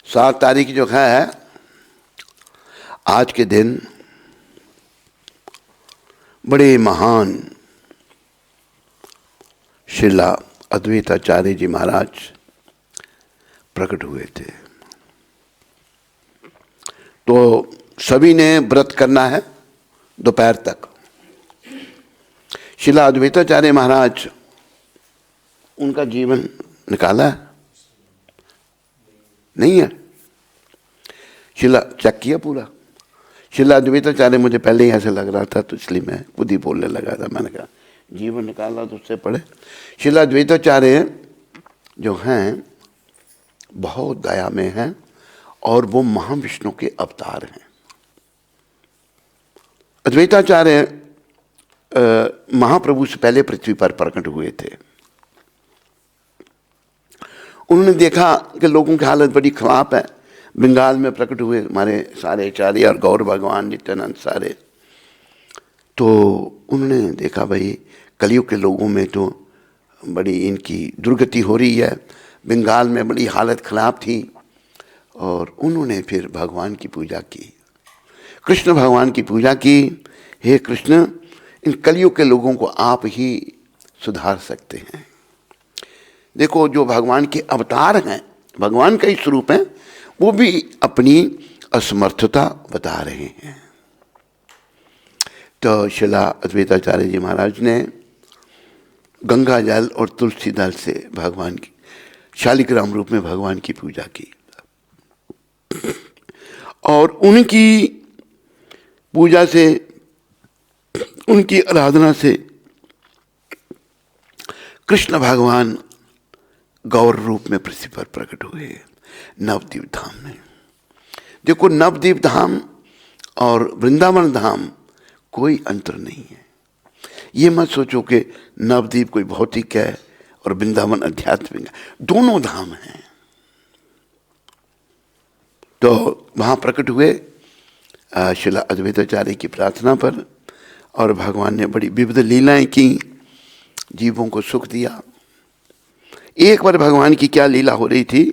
7 तारीख जो है आज के दिन बड़े महान श्रीला अद्वैताचार्य जी महाराज प्रकट हुए थे। तो सभी ने व्रत करना है दोपहर तक। श्रीला अद्वैताचार्य महाराज उनका जीवन निकाला है? नहीं है। शिला चेक किया पूरा। शिला अद्वैताचार्य मुझे पहले ही ऐसे लग रहा था, तो इसलिए मैं खुद ही बोलने लगा था। मैंने कहा जीवन निकाला तो उससे पढ़े। शिला अद्वैताचार्य जो हैं बहुत दया में हैं और वो महाविष्णु के अवतार हैं। अद्वैताचार्य महाप्रभु से पहले पृथ्वी पर प्रकट हुए थे। उन्होंने देखा कि लोगों की हालत बड़ी खराब है। बंगाल में प्रकट हुए हमारे सारे आचार्य और गौर भगवान नित्यानंद सारे। तो उन्होंने देखा भाई कलयुग के लोगों में तो बड़ी इनकी दुर्गति हो रही है। बंगाल में बड़ी हालत खराब थी और उन्होंने फिर भगवान की पूजा की, कृष्ण भगवान की पूजा की। हे कृष्ण, इन कलयुग के लोगों को आप ही सुधार सकते हैं। देखो जो भगवान के अवतार हैं, भगवान का ही स्वरूप है, वो भी अपनी असमर्थता बता रहे हैं। तो शिला अद्वैताचार्य जी महाराज ने गंगा जल और तुलसी दल से भगवान की शालिग्राम रूप में भगवान की पूजा की और उनकी पूजा से, उनकी आराधना से कृष्ण भगवान गौर रूप में पृथ्वी पर प्रकट हुए नवद्वीप धाम में। देखो नवद्वीप धाम और वृंदावन धाम कोई अंतर नहीं है। ये मत सोचो कि नवद्वीप कोई भौतिक है और वृंदावन आध्यात्मिक है, दोनों धाम हैं। तो वहाँ प्रकट हुए शिला अद्वैताचार्य की प्रार्थना पर और भगवान ने बड़ी विविध लीलाएं की, जीवों को सुख दिया। एक बार भगवान की क्या लीला हो रही थी,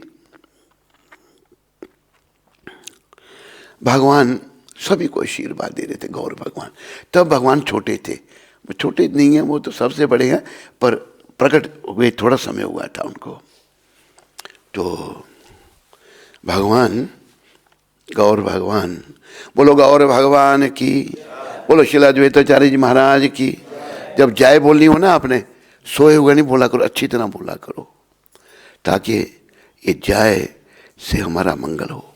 भगवान सभी को आशीर्वाद दे रहे थे, गौर भगवान। तब भगवान छोटे थे, वो छोटे नहीं हैं, वो तो सबसे बड़े हैं, पर प्रकट हुए थोड़ा समय हुआ था उनको। तो भगवान गौर भगवान, बोलो गौर भगवान की, बोलो शिला अद्वैताचार्य जी महाराज की। जब जय बोलनी हो ना, आपने सोए हुए नहीं बोला करो, अच्छी तरह बोला करो, ताकि ये जय से हमारा मंगल हो।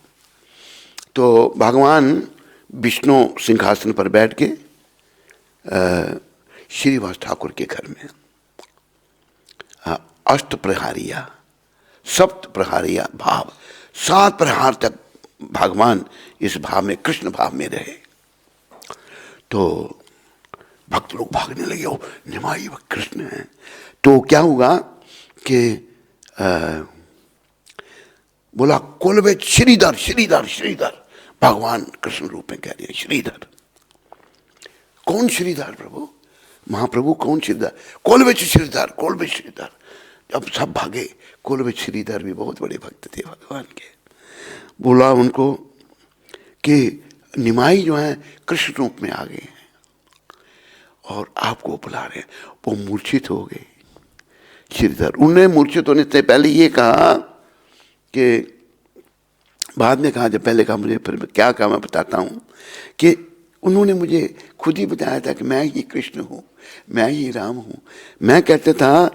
तो भगवान विष्णु सिंहासन पर बैठ के श्रीवास ठाकुर के घर में अष्ट प्रहारिया, सप्त प्रहारिया भाव, 7 प्रहार तक भगवान इस भाव में, कृष्ण भाव में रहे। तो भक्त लोग भागने लगे, ओ निमाई वह कृष्ण है। तो क्या हुआ कि बोला कोलवे श्रीधर श्रीधर श्रीधर, भगवान कृष्ण रूप में कह रहे हैं श्रीधर। कौन श्रीधर प्रभु? महाप्रभु कौन श्रीधर? कोलवे श्रीधर, कोलवे श्रीधर। जब सब भागे, कोलवे श्रीधर भी बहुत बड़े भक्त थे भगवान के। बोला उनको कि निमाई जो है कृष्ण रूप में आ गए हैं और आपको बुला रहे हैं। वो मूर्छित हो गए श्रीधर। उन्हें मूर्छित होने से पहले ये कहा कि, बाद में कहा, जब पहले कहा मुझे, फिर क्या कहा मैं बताता हूँ, कि उन्होंने मुझे खुद ही बताया था कि मैं ही कृष्ण हूँ, मैं ही राम हूँ। मैं कहता था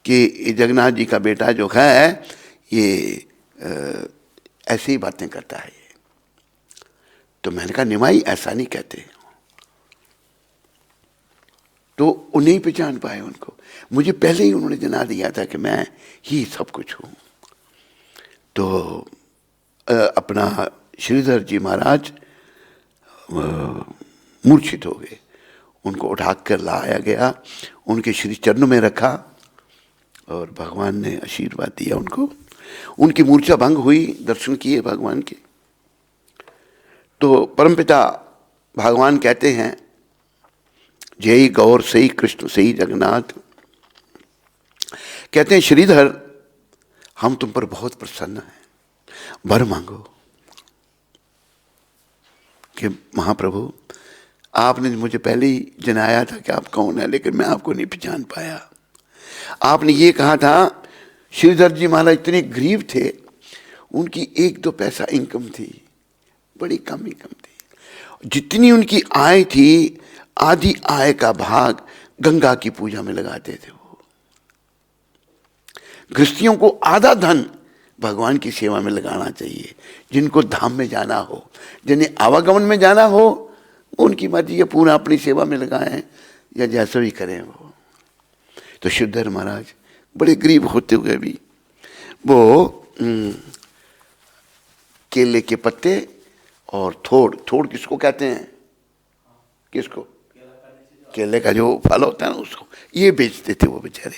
कि जगन्नाथ जी का बेटा जो है ये ऐसी ही बातें करता है। तो मैंने कहा निमाई ऐसा नहीं कहते। तो उन्हें पहचान पाए उनको। मुझे पहले ही उन्होंने जना दिया था कि मैं ही सब कुछ हूँ। तो अपना श्रीधर जी महाराज मूर्छित हो गए। उनको उठाकर लाया गया, उनके श्री चरणों में रखा और भगवान ने आशीर्वाद दिया उनको। उनकी मूर्छा भंग हुई, दर्शन किए भगवान के। तो परमपिता भगवान कहते हैं, जय गौर सही कृष्ण सही जगन्नाथ। कहते हैं श्रीधर हम तुम पर बहुत प्रसन्न हैं, वर मांगो कि महाप्रभु आपने मुझे पहले ही जनाया था कि आप कौन है, लेकिन मैं आपको नहीं पहचान पाया। आपने ये कहा था, श्रीधर जी महाराज इतने गरीब थे, उनकी 1-2 पैसा इनकम थी, बड़ी कम इनकम थी। जितनी उनकी आय थी, आधी आय का भाग गंगा की पूजा में लगाते थे वो। गृहस्थियों को आधा धन भगवान की सेवा में लगाना चाहिए। जिनको धाम में जाना हो, जिन्हें आवागमन में जाना हो, उनकी मर्जी है, पूरा अपनी सेवा में लगाएं या जैसा भी करें वो। तो श्रीधर महाराज बड़े गरीब होते हुए भी वो केले के पत्ते और थोड़ किसको कहते हैं, किसको, केले का जो फल होता है ना, उसको ये बेचते थे वो बेचारे।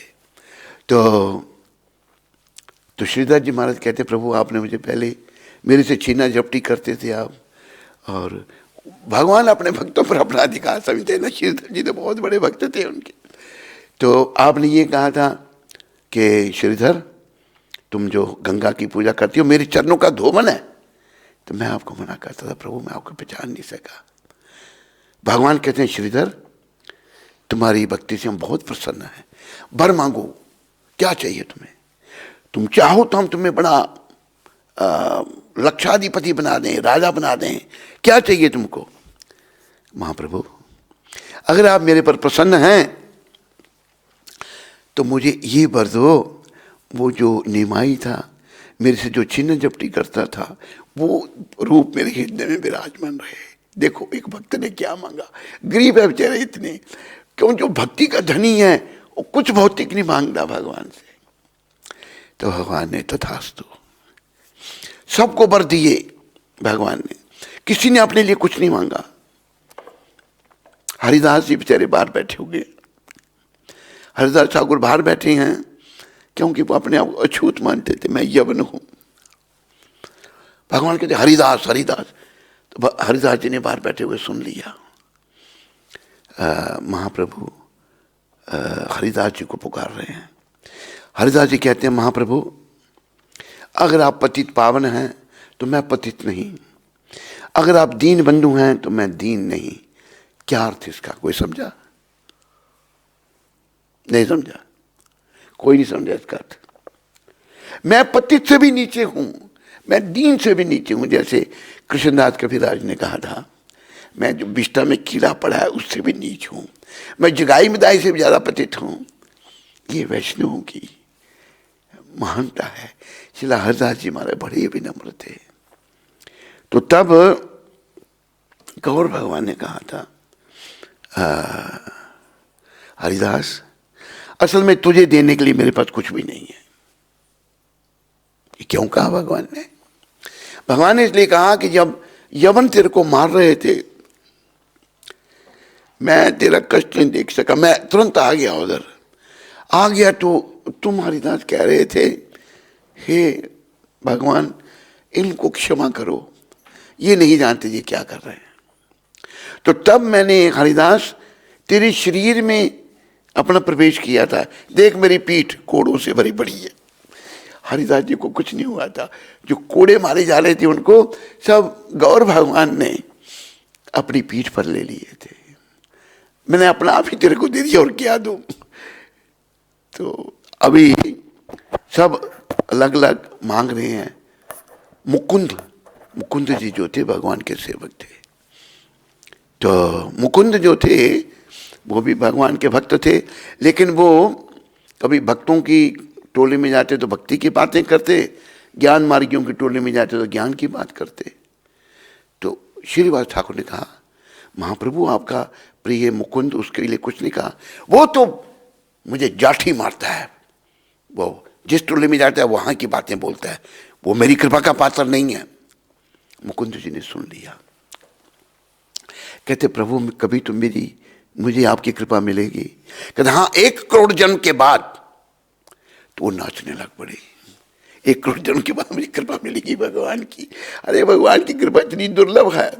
तो श्रीधर जी महाराज कहते, प्रभु आपने मुझे पहले मेरे से छीना झपटी करते थे आप, और भगवान अपने भक्तों पर अपना अधिकार समझते ना। श्रीधर जी तो बहुत बड़े भक्त थे उनके। तो आपने ये कहा था कि श्रीधर तुम जो गंगा की पूजा करती हो, मेरे चरणों का धोवन है। तो मैं आपको मना करता था, प्रभु मैं आपको पहचान नहीं सका। भगवान कहते हैं, श्रीधर तुम्हारी भक्ति से हम बहुत प्रसन्न हैं, वर मांगो, क्या चाहिए तुम्हें? तुम चाहो तो हम तुम्हें बड़ा लक्षाधिपति बना दें, राजा बना दें, क्या चाहिए तुमको? महाप्रभु अगर आप मेरे पर प्रसन्न हैं तो मुझे ये वर दो, वो जो निमाई था, मेरे से जो छीना झपटी करता था, वो रूप मेरे हृदय में विराजमान रहे। देखो एक भक्त ने क्या मांगा, गरीब है बेचारे इतने, क्यों जो भक्ति का धनी है वो कुछ भौतिक नहीं मांगता भगवान से। तो भगवान ने तथास्तु सबको वर दिए भगवान ने, किसी ने अपने लिए कुछ नहीं मांगा। हरिदास जी बेचारे बाहर बैठे होंगे, हरिदास ठाकुर बाहर बैठे हैं क्योंकि वो अपने आप को अछूत मानते थे, मैं यवन हूं। भगवान कहते हरिदास हरिदास, तो हरिदास जी ने बाहर बैठे हुए सुन लिया। महाप्रभु हरिदास जी को पुकार रहे हैं। हरिदास जी कहते हैं, महाप्रभु अगर आप पतित पावन हैं तो मैं पतित नहीं, अगर आप दीन बंधु हैं तो मैं दीन नहीं। क्या अर्थ इसका, कोई समझा? नहीं समझा, कोई नहीं समझा इसका अर्थ। मैं पतित से भी नीचे हूं, मैं दीन से भी नीचे हूं। जैसे कृष्णदास कबीरदास ने कहा था, मैं जो बिस्टा में कीड़ा पड़ा है उससे भी नीच हूं, मैं जगाई मिदाई से भी ज्यादा पतित हूं। ये वैष्णवों की महानता है। शिला हरिदास जी हमारे बड़े विनम्र थे। तो तब गौर भगवान ने कहा था, हरिदास असल में तुझे देने के लिए मेरे पास कुछ भी नहीं है। ये क्यों कहा भगवान ने? भगवान ने इसलिए कहा कि जब यवन तेरे को मार रहे थे, मैं तेरा कष्ट नहीं देख सका, मैं तुरंत आ गया उधर। आ गया तो तुम हरिदास कह रहे थे, हे भगवान इनको क्षमा करो, ये नहीं जानते ये क्या कर रहे हैं। तो तब मैंने हरिदास तेरे शरीर में अपना प्रवेश किया था। देख मेरी पीठ कोड़ों से भरी पड़ी है। हरिदास जी को कुछ नहीं हुआ था, जो कोड़े मारे जा रहे थे उनको सब गौर भगवान ने अपनी पीठ पर ले लिए थे। मैंने अपना आप ही तेरे को दे दिया और क्या दूं। तो अभी सब अलग अलग मांग रहे हैं। मुकुंद जी जो थे भगवान के सेवक थे, तो मुकुंद जो थे वो भी भगवान के भक्त थे, लेकिन वो कभी भक्तों की टोली में जाते तो भक्ति की बातें करते, ज्ञान मार्गियों की टोली में जाते तो ज्ञान की बात करते। तो श्रीवास ठाकुर ने कहा, महाप्रभु आपका प्रिय मुकुंद, उसके लिए कुछ नहीं कहा, वो तो मुझे जाठी मारता है, वो जिस टोली में जाता है वहां की बातें बोलता है, वो मेरी कृपा का पात्र नहीं है। मुकुंद जी ने सुन लिया, कहते प्रभु कभी तो मुझे आपकी कृपा मिलेगी। कहते हाँ, 1 करोड़ जन्म के बाद। तो वो नाचने लग पड़े, 1 करोड़ जन्म के बाद मुझे कृपा मिलेगी भगवान की। अरे भगवान की कृपा इतनी दुर्लभ है।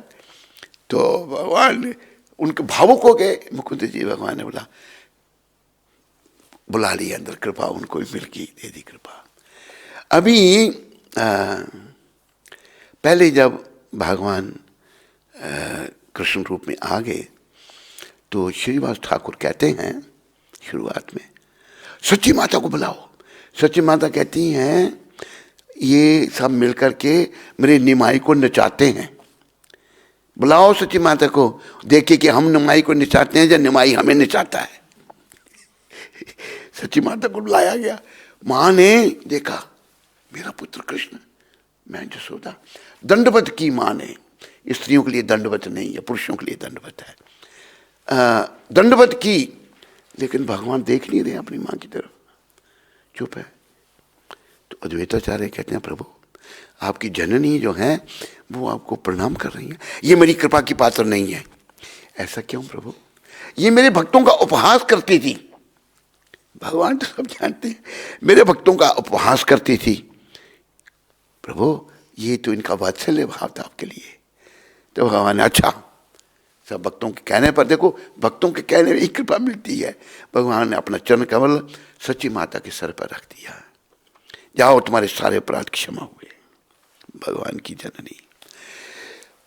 तो भगवान उनके भावुक हो गए। मुकुंद जी भगवान ने बुला लिया अंदर, कृपा उनको मिल गई, दे दी कृपा। अभी पहले जब भगवान कृष्ण रूप में आ गए तो श्रीवास ठाकुर कहते हैं शुरुआत में, सच्ची माता को बुलाओ। सच्ची माता कहती हैं ये सब मिलकर के मेरे निमाई को नचाते हैं, बुलाओ सच्ची माता को, देखिए कि हम निमाई को नचाते हैं या निमाई हमें नचाता है। सच्ची माता को बुलाया गया। माँ ने देखा मेरा पुत्र कृष्ण, मैं जसोदा, दंडवत की माँ ने। स्त्रियों के लिए दंडवत नहीं है, पुरुषों के लिए दंडवत है। दंडवत की, लेकिन भगवान देख नहीं रहे अपनी माँ की तरफ, चुप है। तो अद्वैताचार्य कहते हैं प्रभु आपकी जननी जो है वो आपको प्रणाम कर रही है, ये मेरी कृपा की पात्र नहीं है। ऐसा क्यों प्रभु? ये मेरे भक्तों का उपहास करती थी। भगवान तो सब जानते हैं, मेरे भक्तों का उपहास करती थी प्रभु, ये तो इनका वात्सल्य भाव था आपके लिए। तो भगवान ने अच्छा, सब भक्तों के कहने पर, देखो भक्तों के कहने में कृपा मिलती है। भगवान ने अपना चरण कमल सच्ची माता के सर पर रख दिया, जाओ तुम्हारे सारे अपराध क्षमा हुए। भगवान की जननी।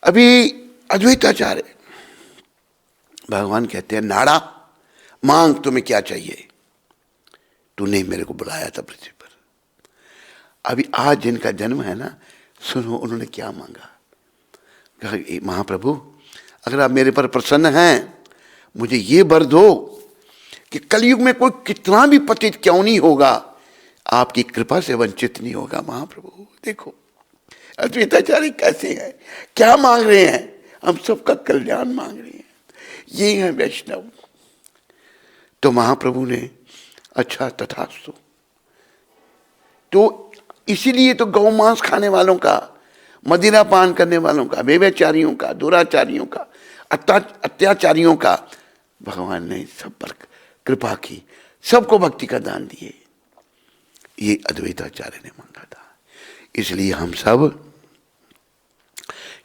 अभी अद्वैताचार्य भगवान कहते हैं नाड़ा मांग, तुम्हें क्या चाहिए? तूने मेरे को बुलाया था पृथ्वी पर। अभी आज जिनका जन्म है ना, सुनो उन्होंने क्या मांगा। कहा महाप्रभु अगर आप मेरे पर प्रसन्न हैं, मुझे ये वर दो कि कलयुग में कोई कितना भी पतित क्यों नहीं होगा, आपकी कृपा से वंचित नहीं होगा। महाप्रभु देखो अद्वैताचार्य कैसे हैं, क्या मांग रहे हैं, हम सबका कल्याण मांग रहे हैं, ये है वैष्णव। तो महाप्रभु ने अच्छा तथास्तु। तो इसीलिए तो गौ मांस खाने वालों का, मदिरा पान करने वालों का, व्यभिचारियों का, दुराचारियों का, अत्याचारियों का भगवान ने सब पर कृपा की, सबको भक्ति का दान दिए। ये अद्वैताचार्य ने मांगा था। इसलिए हम सब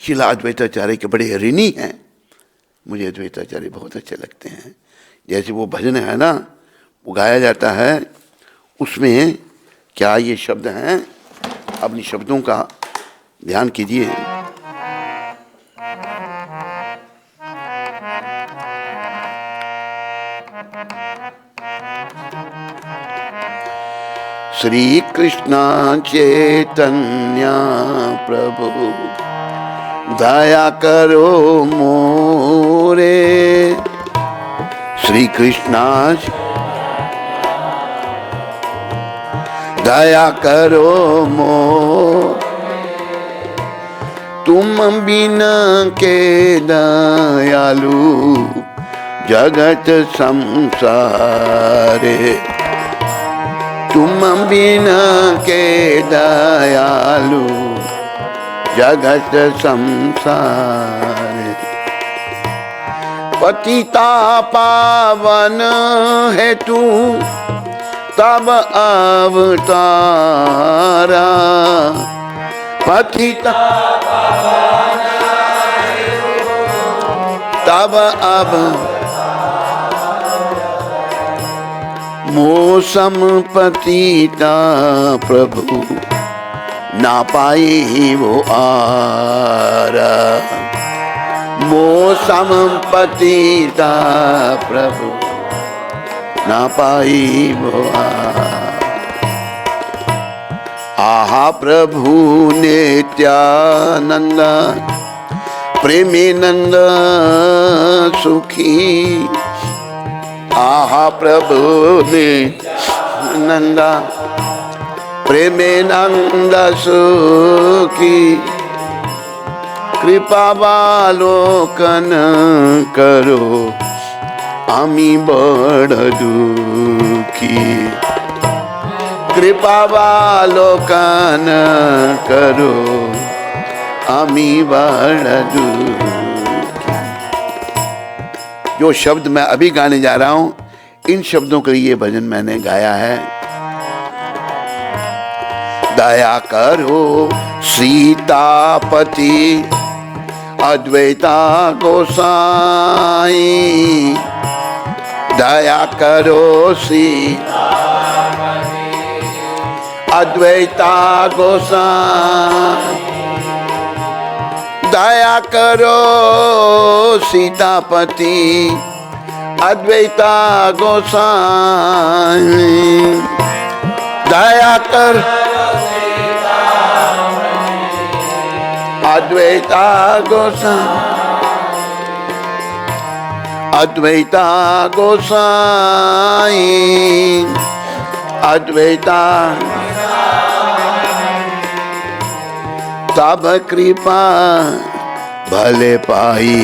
शिला अद्वैताचार्य के बड़े ऋणी हैं। मुझे अद्वैताचार्य बहुत अच्छे लगते हैं। जैसे वो भजन है ना, वो गाया जाता है, उसमें क्या ये शब्द हैं, अपनी शब्दों का ध्यान कीजिए। श्री कृष्ण चैतन्य प्रभु दया करो मोरे। श्री कृष्ण दया करो मोरे, तुम बिना के दयालु जगत संसारे। तुम बिना के दयालु जगत संसारे। पतिता पावन है तू तब अवतारा। पतिता पावन है तब अब मौसम पतिता प्रभु ना पाए वो आरा। मौसम पतिता प्रभु ना पाई वो आहा। प्रभु नित्यानंद प्रेमीनंद सुखी। आहा प्रभु नित्यानंद प्रेमीनंद सुखी। कृपावलोकन करो आमी बड़ दुखी। कृपावलोकन करो आमी बड़ दुखी। जो शब्द मैं अभी गाने जा रहा हूं, इन शब्दों के लिए भजन मैंने गाया है। दया करो सीतापति अद्वैता गोसाई। दया करो सीतापति अद्वैता गोसाई। दया करो सीतापति अद्वैता गोसाई, दया कर अद्वैता गोसाई, अद्वैता गोसाई, अद्वैता तब कृपा भले पाई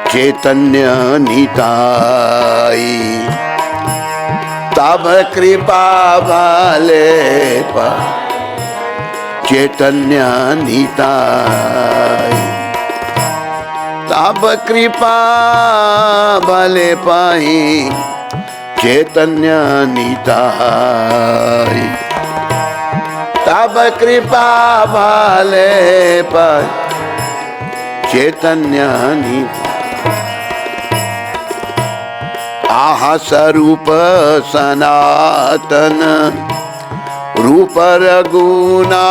चैतन्य निताई, तब कृपा भले पाई चैतन्य निताई, तब कृपा भले पाई चैतन्य निताई, तब कृपा भले पाई चैतन्य निताई। आहा स्वरूप सनातन रूप रघुनाथा,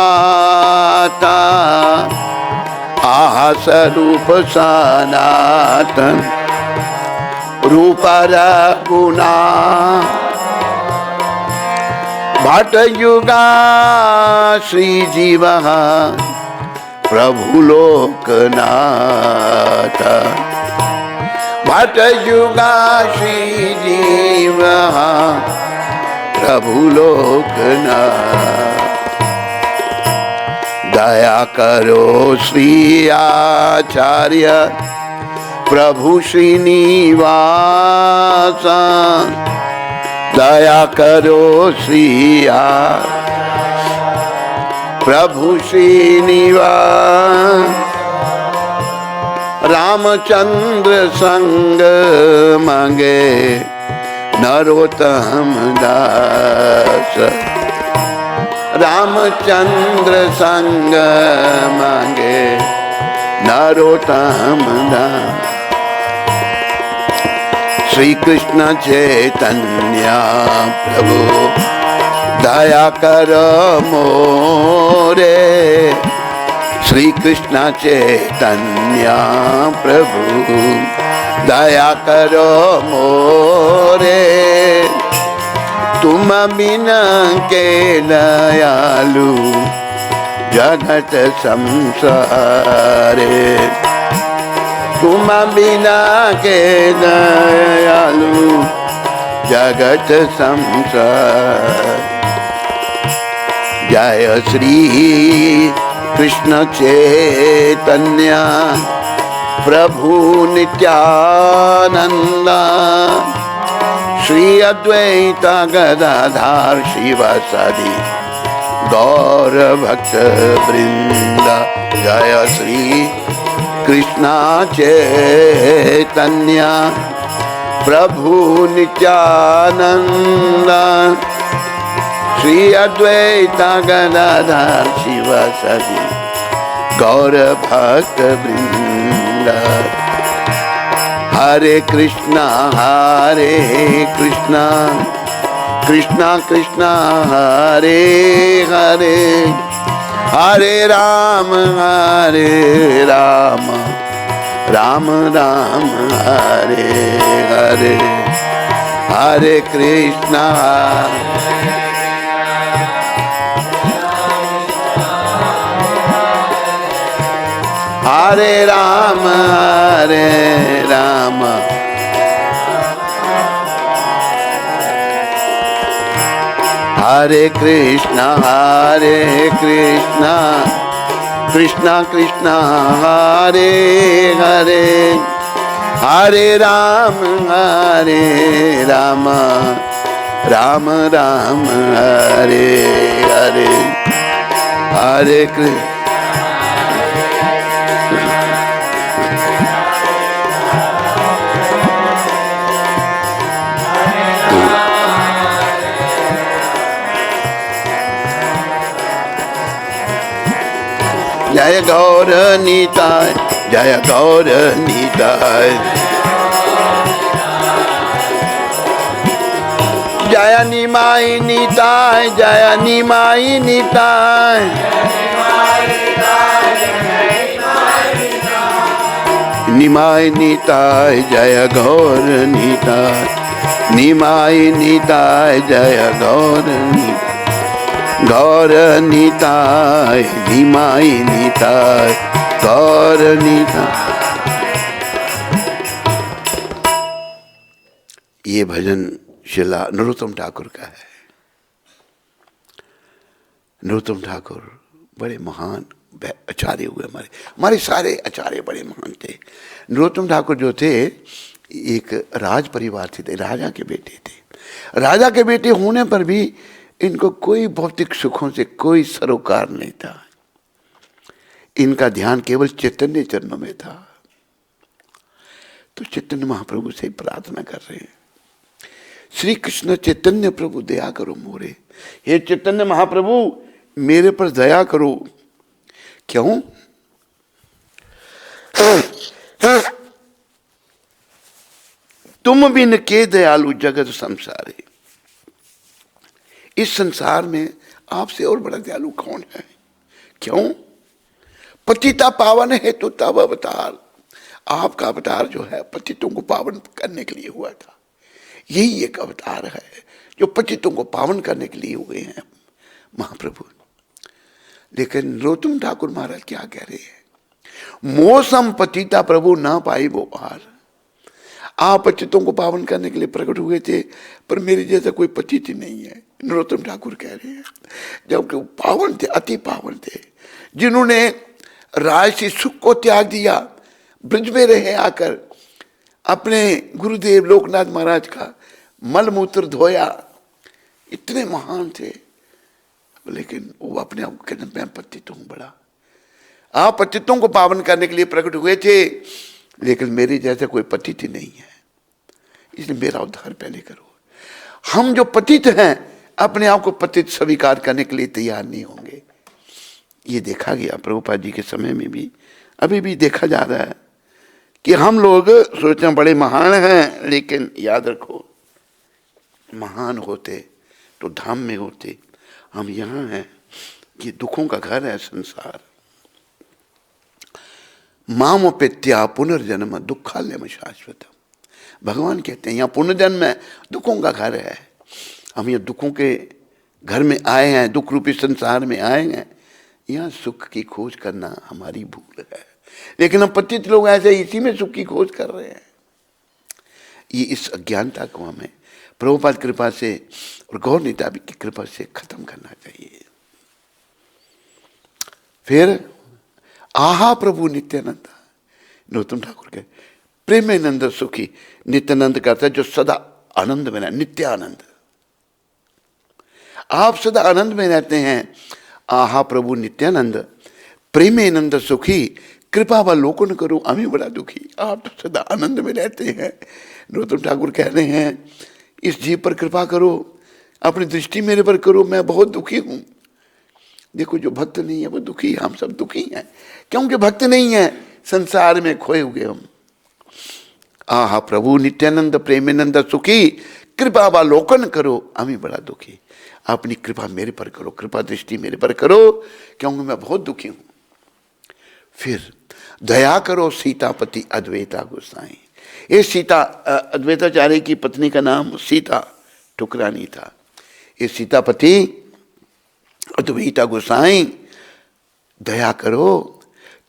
आहा स्वरूप सनातन रूप रघुनाथ, भट युगा श्री जीव प्रभु लोकनाथ, भट युगा श्री जीव प्रभु लोकनाथ, दया करो श्री आचार्य प्रभु श्रीनिवास, दया करो श्री प्रभु श्रीनिवास, रामचंद्र संग मांगे नरोत्तम दास, रामचंद्र संग मांगे नरोत्तम दास, श्री कृष्ण चैतन्य प्रभु दया कर मोरे, श्री कृष्ण चैतन्य प्रभु दया करो मोरे, तुम बिना के दयालु जगत संसारे, तुम बिना के दयालु जगत संसार। जय श्री कृष्ण चैतन्य प्रभु नित्यानंद, श्री अद्वैत गदाधर शिवासादि गौर भक्त वृंद। जय श्री कृष्ण चैतन्य प्रभु नित्यानंद, श्री अद्वैत गदाधर शिवासादि गौर भक्त वृंद। हरे कृष्णा कृष्णा कृष्णा हरे हरे, हरे राम राम राम हरे हरे, हरे कृष्णा हरे राम हरे कृष्णा कृष्णा कृष्णा हरे हरे, हरे राम राम राम हरे हरे, हरे कृष्ण जय गौर निताय, जय गौर निताय, जय निमाई निताय, जय निमाई निताय, निमाय निताय जय गौर निताय, निमाय निताय जय गौर निताय, गौर निताय निमाय निताय गौर निताय। ये भजन शिला नरोत्तम ठाकुर का है। नरोत्तम ठाकुर बड़े महान आचार्य हुए। हमारे सारे आचार्य बड़े महान थे। नरोत्तम ठाकुर जो थे एक राज परिवार से थे, राजा के बेटे थे। राजा के बेटे होने पर भी इनको कोई भौतिक सुखों से कोई सरोकार नहीं था। इनका ध्यान केवल चैतन्य चरणों में था। तो चैतन्य महाप्रभु से प्रार्थना कर रहे हैं, श्री कृष्ण चैतन्य प्रभु दया करो मोरे। हे चैतन्य महाप्रभु मेरे पर दया करो। क्यों? तुम बिन के दयालु जगत संसारे। इस संसार में आपसे और बड़ा दयालु कौन है? क्यों? पतिता पावन है तो तब अवतार। आपका अवतार जो है पतितों को पावन करने के लिए हुआ था। यही एक अवतार है जो पतितों को पावन करने के लिए हुए हैं महाप्रभु। लेकिन नरोत्तम ठाकुर महाराज क्या कह रहे हैं? मौसम पतिता प्रभु ना पाई वो पार। आप पतितों को पावन करने के लिए प्रकट हुए थे, पर मेरे जैसा कोई पतित नहीं है, नरोत्तम ठाकुर कह रहे हैं। जबकि वो पावन थे, अति पावन थे, जिन्होंने राजसी सुख को त्याग दिया, ब्रज में रहे आकर अपने गुरुदेव लोकनाथ महाराज का मल मूत्र धोया। इतने महान थे, लेकिन वो अपने आप कहते मैं पतित हूं बड़ा। आप पतितों को पावन करने के लिए प्रकट हुए थे, लेकिन मेरे जैसे कोई पतित ही नहीं है, इसलिए मेरा उद्धार पहले करो। हम जो पतित हैं अपने आप को पतित स्वीकार करने के लिए तैयार नहीं होंगे। ये देखा गया प्रभुपाद जी के समय में भी, अभी भी देखा जा रहा है कि हम लोग सोचते हैं बड़े महान हैं, लेकिन याद रखो महान होते तो धाम में होते। हम यहाँ हैं, ये दुखों का घर है संसार। माम पेत्या पुनर्जन्म दुखालयम शाश्वतम। भगवान कहते हैं यहाँ पुनर्जन्म है, दुखों का घर है। हम ये दुखों के घर में आए हैं, दुख रूपी संसार में आए हैं। यहाँ सुख की खोज करना हमारी भूल है, लेकिन हम पतित लोग ऐसे इसी में सुख की खोज कर रहे हैं। ये इस अज्ञानता को हमें प्रभुपाद कृपा से और गौर निताई की कृपा से खत्म करना चाहिए। फिर आहा प्रभु नित्यानंद, नरोत्तम ठाकुर के प्रेमानंद सुखी। नित्यानंद करता है जो सदा आनंद में, नित्यानंद। आप सदा आनंद में रहते हैं। आहा प्रभु नित्यानंद प्रेमानंद सुखी, कृपा अवलोकन करो अमी बड़ा दुखी। आप तो सदा आनंद में रहते हैं। नरोत्तम ठाकुर कह रहे हैं इस जीव पर कृपा करो, अपनी दृष्टि मेरे पर करो, मैं बहुत दुखी हूं। देखो जो भक्त नहीं है वो दुखी है, हम सब दुखी हैं क्योंकि भक्त नहीं है, संसार में खोए हुए हम। आहा प्रभु नित्यानंद प्रेमानंद सुखी, कृपा अवलोकन करो अमी बड़ा दुखी। अपनी कृपा मेरे पर करो, कृपा दृष्टि मेरे पर करो, क्योंकि मैं बहुत दुखी हूं। फिर दया करो सीतापति अद्वैता गोसाई। ये सीता अद्वैताचार्य की पत्नी का नाम सीता ठुकरानी था। ये सीतापति अद्वैता गोसाई दया करो,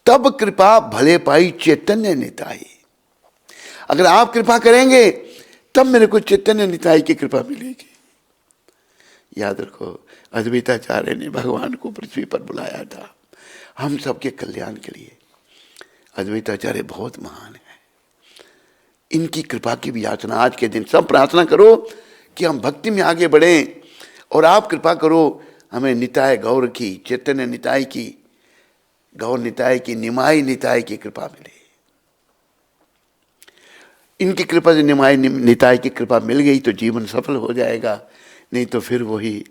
तब कृपा भले पाई चैतन्य निताई। अगर आप कृपा करेंगे तब मेरे को चैतन्य निताई की कृपा मिलेगी। याद रखो अद्वैताचार्य ने भगवान को पृथ्वी पर बुलाया था हम सबके कल्याण के लिए। अद्वैताचार्य बहुत महान है। इनकी कृपा की भी याचना आज के दिन सब प्रार्थना करो कि हम भक्ति में आगे बढ़ें, और आप कृपा करो हमें निताय गौर की, चैतन्य निताई की, गौर निताई की, निमाई निताई की कृपा मिले। इनकी कृपा से निमाई निताई की कृपा मिल गई तो जीवन सफल हो जाएगा, नहीं तो फिर वही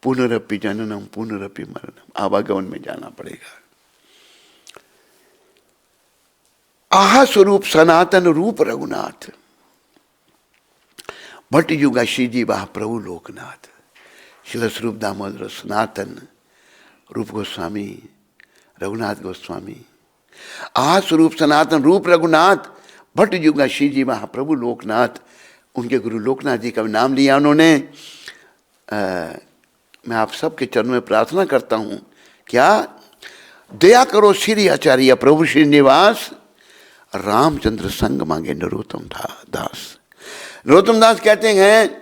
पुनरपि जननम पुनरपि मरणम, आवागमन में जाना पड़ेगा। आहा स्वरूप सनातन रूप रघुनाथ, भट्ट युगा श्रीजी वाह प्रभु लोकनाथ। शिल स्वरूप दामोदर सनातन रूप गोस्वामी, रघुनाथ गोस्वामी, आह स्वरूप सनातन रूप रघुनाथ भट्ट युगा श्री जी महाप्रभु लोकनाथ। उनके गुरु लोकनाथ जी का नाम लिया उन्होंने। मैं आप सबके चरणों में प्रार्थना करता हूँ, क्या दया करो श्री आचार्य प्रभु श्रीनिवास, रामचंद्र संग मांगे नरोत्तम दास। नरोत्तम दास कहते हैं,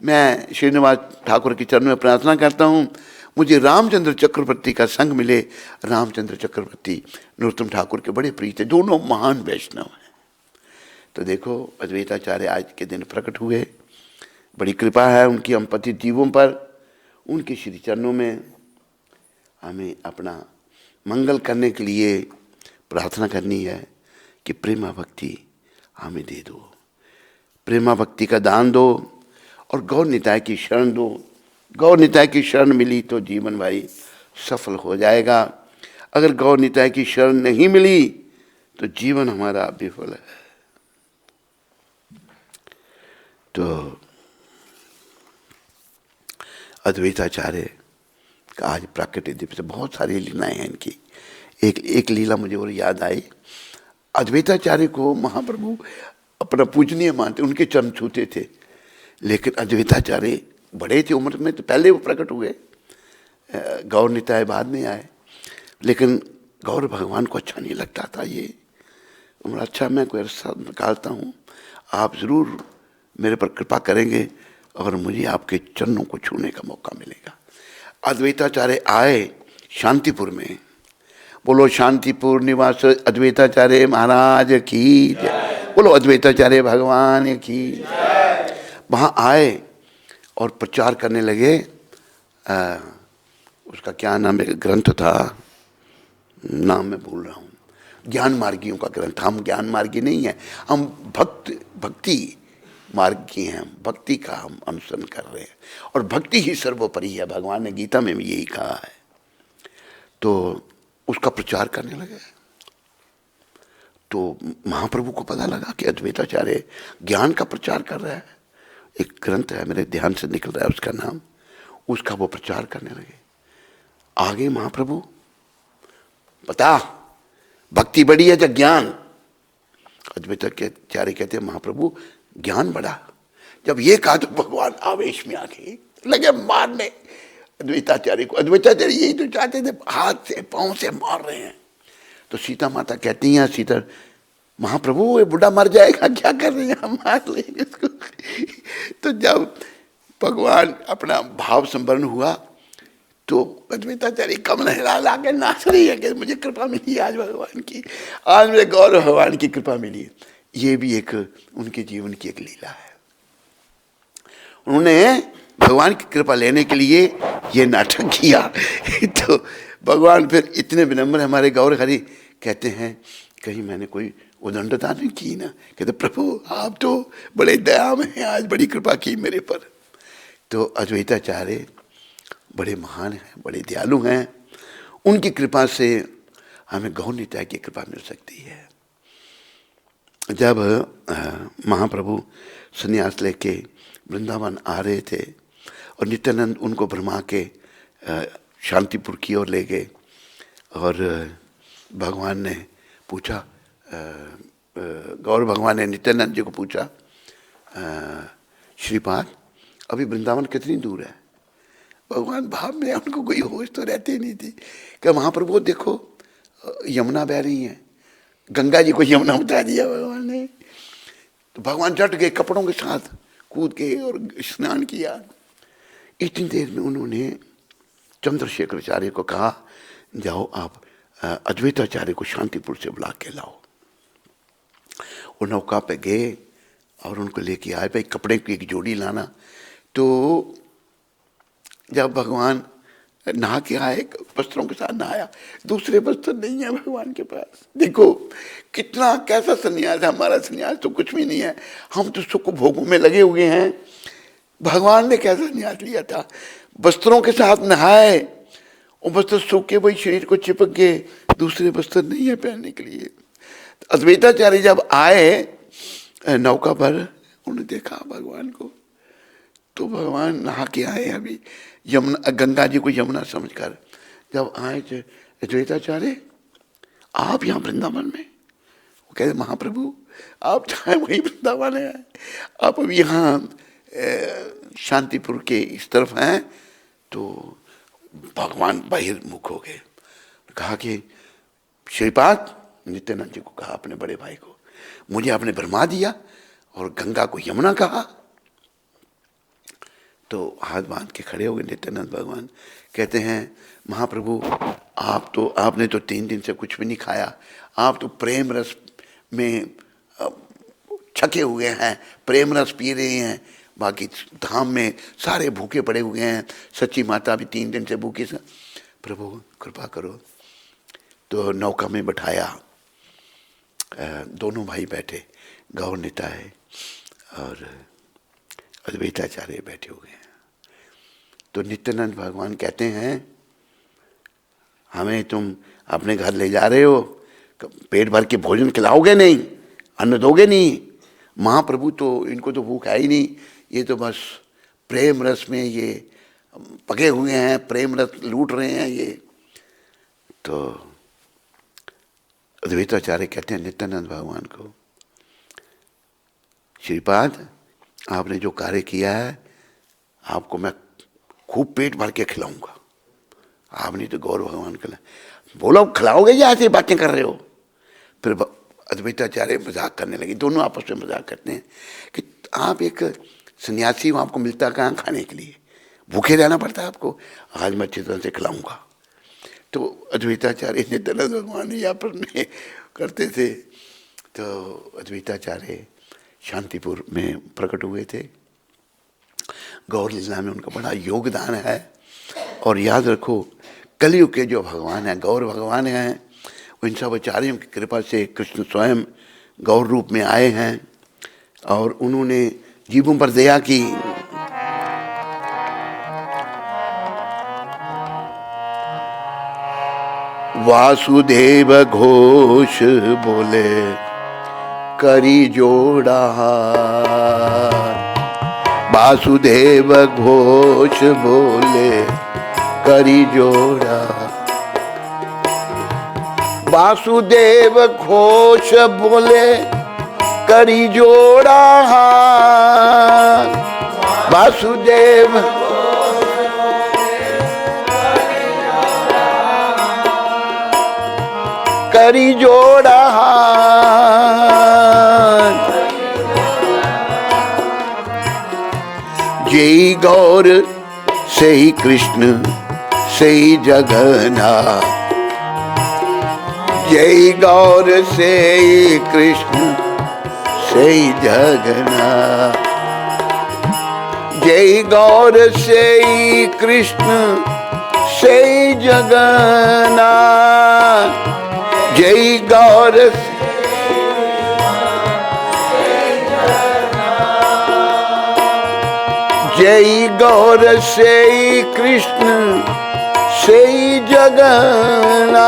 मैं श्रीनिवास ठाकुर के चरणों में प्रार्थना करता हूँ, मुझे रामचंद्र चक्रवर्ती का संग मिले। रामचंद्र चक्रवर्ती नरोत्तम ठाकुर के बड़े प्रिय थे, दोनों महान वैष्णव हैं। तो देखो अद्वैताचार्य आज के दिन प्रकट हुए, बड़ी कृपा है उनकी हम पति जीवों पर। उनके श्री चरणों में हमें अपना मंगल करने के लिए प्रार्थना करनी है कि प्रेमा भक्ति हमें दे दो, प्रेमा भक्ति का दान दो और गौर निताय की शरण दो। गौर निताय की शरण मिली तो जीवन भाई सफल हो जाएगा। अगर गौर निताय की शरण नहीं मिली तो जीवन हमारा विफल है। तो अद्वैताचार्य का आज प्राकृतिक दिवस से बहुत सारी लीलाएं हैं इनकी। एक लीला मुझे और याद आई। अद्वैताचार्य को महाप्रभु अपना पूजनीय मानते, उनके चरण छूते थे। लेकिन अद्वैताचार्य बड़े थे उम्र में, तो पहले वो प्रकट हुए, गौर निताय बाद में आए। लेकिन गौर भगवान को अच्छा नहीं लगता था ये। अच्छा, मैं कोई अरसा निकालता हूँ, आप ज़रूर मेरे पर कृपा करेंगे और मुझे आपके चरणों को छूने का मौका मिलेगा। अद्वैताचार्य आए शांतिपुर में। बोलो शांतिपुर निवास अद्वैताचार्य महाराज की जय। बोलो अद्वैताचार्य भगवान की। वहाँ आए और प्रचार करने लगे। उसका क्या नाम है, ग्रंथ था, नाम मैं भूल रहा हूँ, ज्ञान मार्गियों का ग्रंथ। हम ज्ञान मार्गी नहीं है, हम भक्ति मार्ग की हैं। भक्ति का हम अनुसरण कर रहे हैं और भक्ति ही सर्वोपरि है। भगवान ने गीता में भी यही कहा है। तो उसका प्रचार करने लगे। तो महाप्रभु को पता लगा कि अद्वैताचार्य ज्ञान का प्रचार कर रहा है। एक ग्रंथ है, मेरे ध्यान से निकल रहा है उसका नाम, उसका वो प्रचार करने लगे। आगे महाप्रभु, पता भक्ति बड़ी है या ज्ञान? अद्वैताचार्य कहते हैं महाप्रभु ज्ञान बड़ा। जब ये कहा तो भगवान आवेश में आ गए, लगे मारने अद्वैताचार्य को। अद्वैताचार्य यही तो चाहते थे, हाथ से पांव से मार रहे हैं। तो सीता माता कहती हैं, सीता महाप्रभु ये बुढ़ा मर जाएगा, क्या कर रहे हैं, हम मार लेंगे इसको। तो जब भगवान अपना भाव संवरण हुआ तो अद्वैताचार्य कमल हिला ला के नाच रही है कि मुझे कृपा मिली आज भगवान की, आज मेरे गौर भगवान की कृपा मिली। ये भी एक उनके जीवन की एक लीला है। उन्होंने भगवान की कृपा लेने के लिए ये नाटक किया। तो भगवान फिर इतने विनम्र हमारे गौर हरि, कहते हैं कहीं मैंने कोई उदंडता नहीं की ना। कहते प्रभु आप तो बड़े दया में हैं, आज बड़ी कृपा की मेरे पर। तो अद्वैताचार्य बड़े महान हैं, बड़े दयालु हैं। उनकी कृपा से हमें गौर निताय की कृपा मिल सकती है। जब महाप्रभु संन्यास लेके वृंदावन आ रहे थे और नित्यानंद उनको भरमा के शांतिपुर की ओर ले गए और भगवान ने पूछा, गौर भगवान ने नित्यानंद जी को पूछा, श्रीपाद अभी वृंदावन कितनी दूर है? भगवान भाव में, उनको कोई होश तो रहती नहीं थी कि महाप्रभु देखो यमुना बह रही है, गंगा जी को यमुना उतार दिया भगवान ने। तो भगवान जट गए, कपड़ों के साथ कूद के और स्नान किया। इतनी देर में उन्होंने चंद्रशेखराचार्य को कहा, जाओ आप अद्वैताचार्य को शांतिपुर से बुला के लाओ। वो नौका पे गए और उनको लेके आए, भाई कपड़े की एक जोड़ी लाना। तो जब भगवान नहा के आए, वस्त्रों के साथ नहाया, दूसरे वस्त्र नहीं है भगवान के पास। देखो कितना, कैसा संन्यास है हमारा। संन्यास तो कुछ भी नहीं है, हम तो सुख भोगों में लगे हुए हैं। भगवान ने कैसा संन्यास लिया था, वस्त्रों के साथ नहाए, वो वस्त्र सूखे वही शरीर को चिपक गए, दूसरे वस्त्र नहीं है पहनने के लिए। अद्वैताचार्य जब आए नौका पर, उन्होंने देखा भगवान को, तो भगवान नहा के आए अभी यमुना, गंगा जी को यमुना समझकर। जब आए अद्वैताचार्य आप यहाँ वृंदावन में? वो कहते महाप्रभु आप चाहे वही वृंदावन है, आप अब यहाँ शांतिपुर के इस तरफ हैं। तो भगवान बहिर्मुख हो गए। कहा कि श्रीपाद, नित्यानंद जी को कहा अपने बड़े भाई को, मुझे आपने भरमा दिया और गंगा को यमुना कहा। तो हाथ बांध के खड़े हो गए नित्यानंद भगवान। कहते हैं महाप्रभु आपने तो 3 दिन से कुछ भी नहीं खाया, आप तो प्रेम रस में छके हुए हैं, प्रेम रस पी रहे हैं, बाकी धाम में सारे भूखे पड़े हुए हैं, सच्ची माता भी 3 दिन से भूखी से। प्रभु कृपा करो। तो नौका में बैठाया, दोनों भाई बैठे, गौर निताय और अद्वैताचार्य बैठे हुए हैं। तो नित्यानंद भगवान कहते हैं हमें तुम अपने घर ले जा रहे हो, पेट भर के भोजन खिलाओगे नहीं, अन्न दोगे नहीं? महाप्रभु तो इनको तो भूख है ही नहीं, ये तो बस प्रेम रस में ये पके हुए हैं, प्रेम रस लूट रहे हैं ये। तो अद्वैताचार्य कहते हैं नित्यानंद भगवान को, श्रीपाद आपने जो कार्य किया है आपको मैं खूब पेट भर के खिलाऊंगा। आपने तो गौर भगवान खिला, बोलो खिलाओगे या ऐसी बातें कर रहे हो? फिर अद्वैताचार्य मजाक करने लगे, दोनों आपस में मजाक करते हैं कि आप एक सन्यासी हो, आपको मिलता कहाँ खाने के लिए, भूखे रहना पड़ता है आपको, आज मैं अच्छी तरह से खिलाऊंगा। तो अद्वैताचार्य नित्यानंद भगवान ही आपस में करते थे। तो अद्वैताचार्य शांतिपुर में प्रकट हुए थे, गौर लीला में उनका बड़ा योगदान है। और याद रखो कलयुग के जो भगवान हैं, गौर भगवान हैं, इन सब आचार्यों की कृपा से कृष्ण स्वयं गौर रूप में आए हैं और उन्होंने जीवों पर दया की। वासुदेव घोष बोले करी जोड़ा, वासुदेव घोष बोले करी जोड़ा, वासुदेव घोष बोले करी जोड़ा, वासुदेव करी जोड़ा, जय गौर से ही कृष्ण से ही जगन्नाथ, जय गौर से ही कृष्ण से ही जगन्नाथ, जय गौर से ही कृष्ण से ही जगन्नाथ, जय गौर जय गौर से ही कृष्ण से ही जगन्नाथ,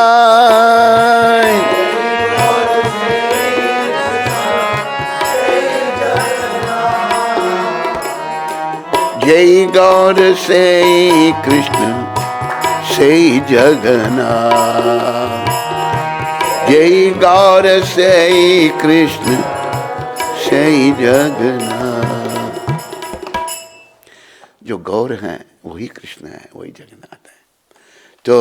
जय गौर से ही कृष्ण से ही जगन्नाथ, जय गौर से ही कृष्ण से ही जगन्नाथ। जो गौर हैं वही कृष्ण है, वही जगन्नाथ है। तो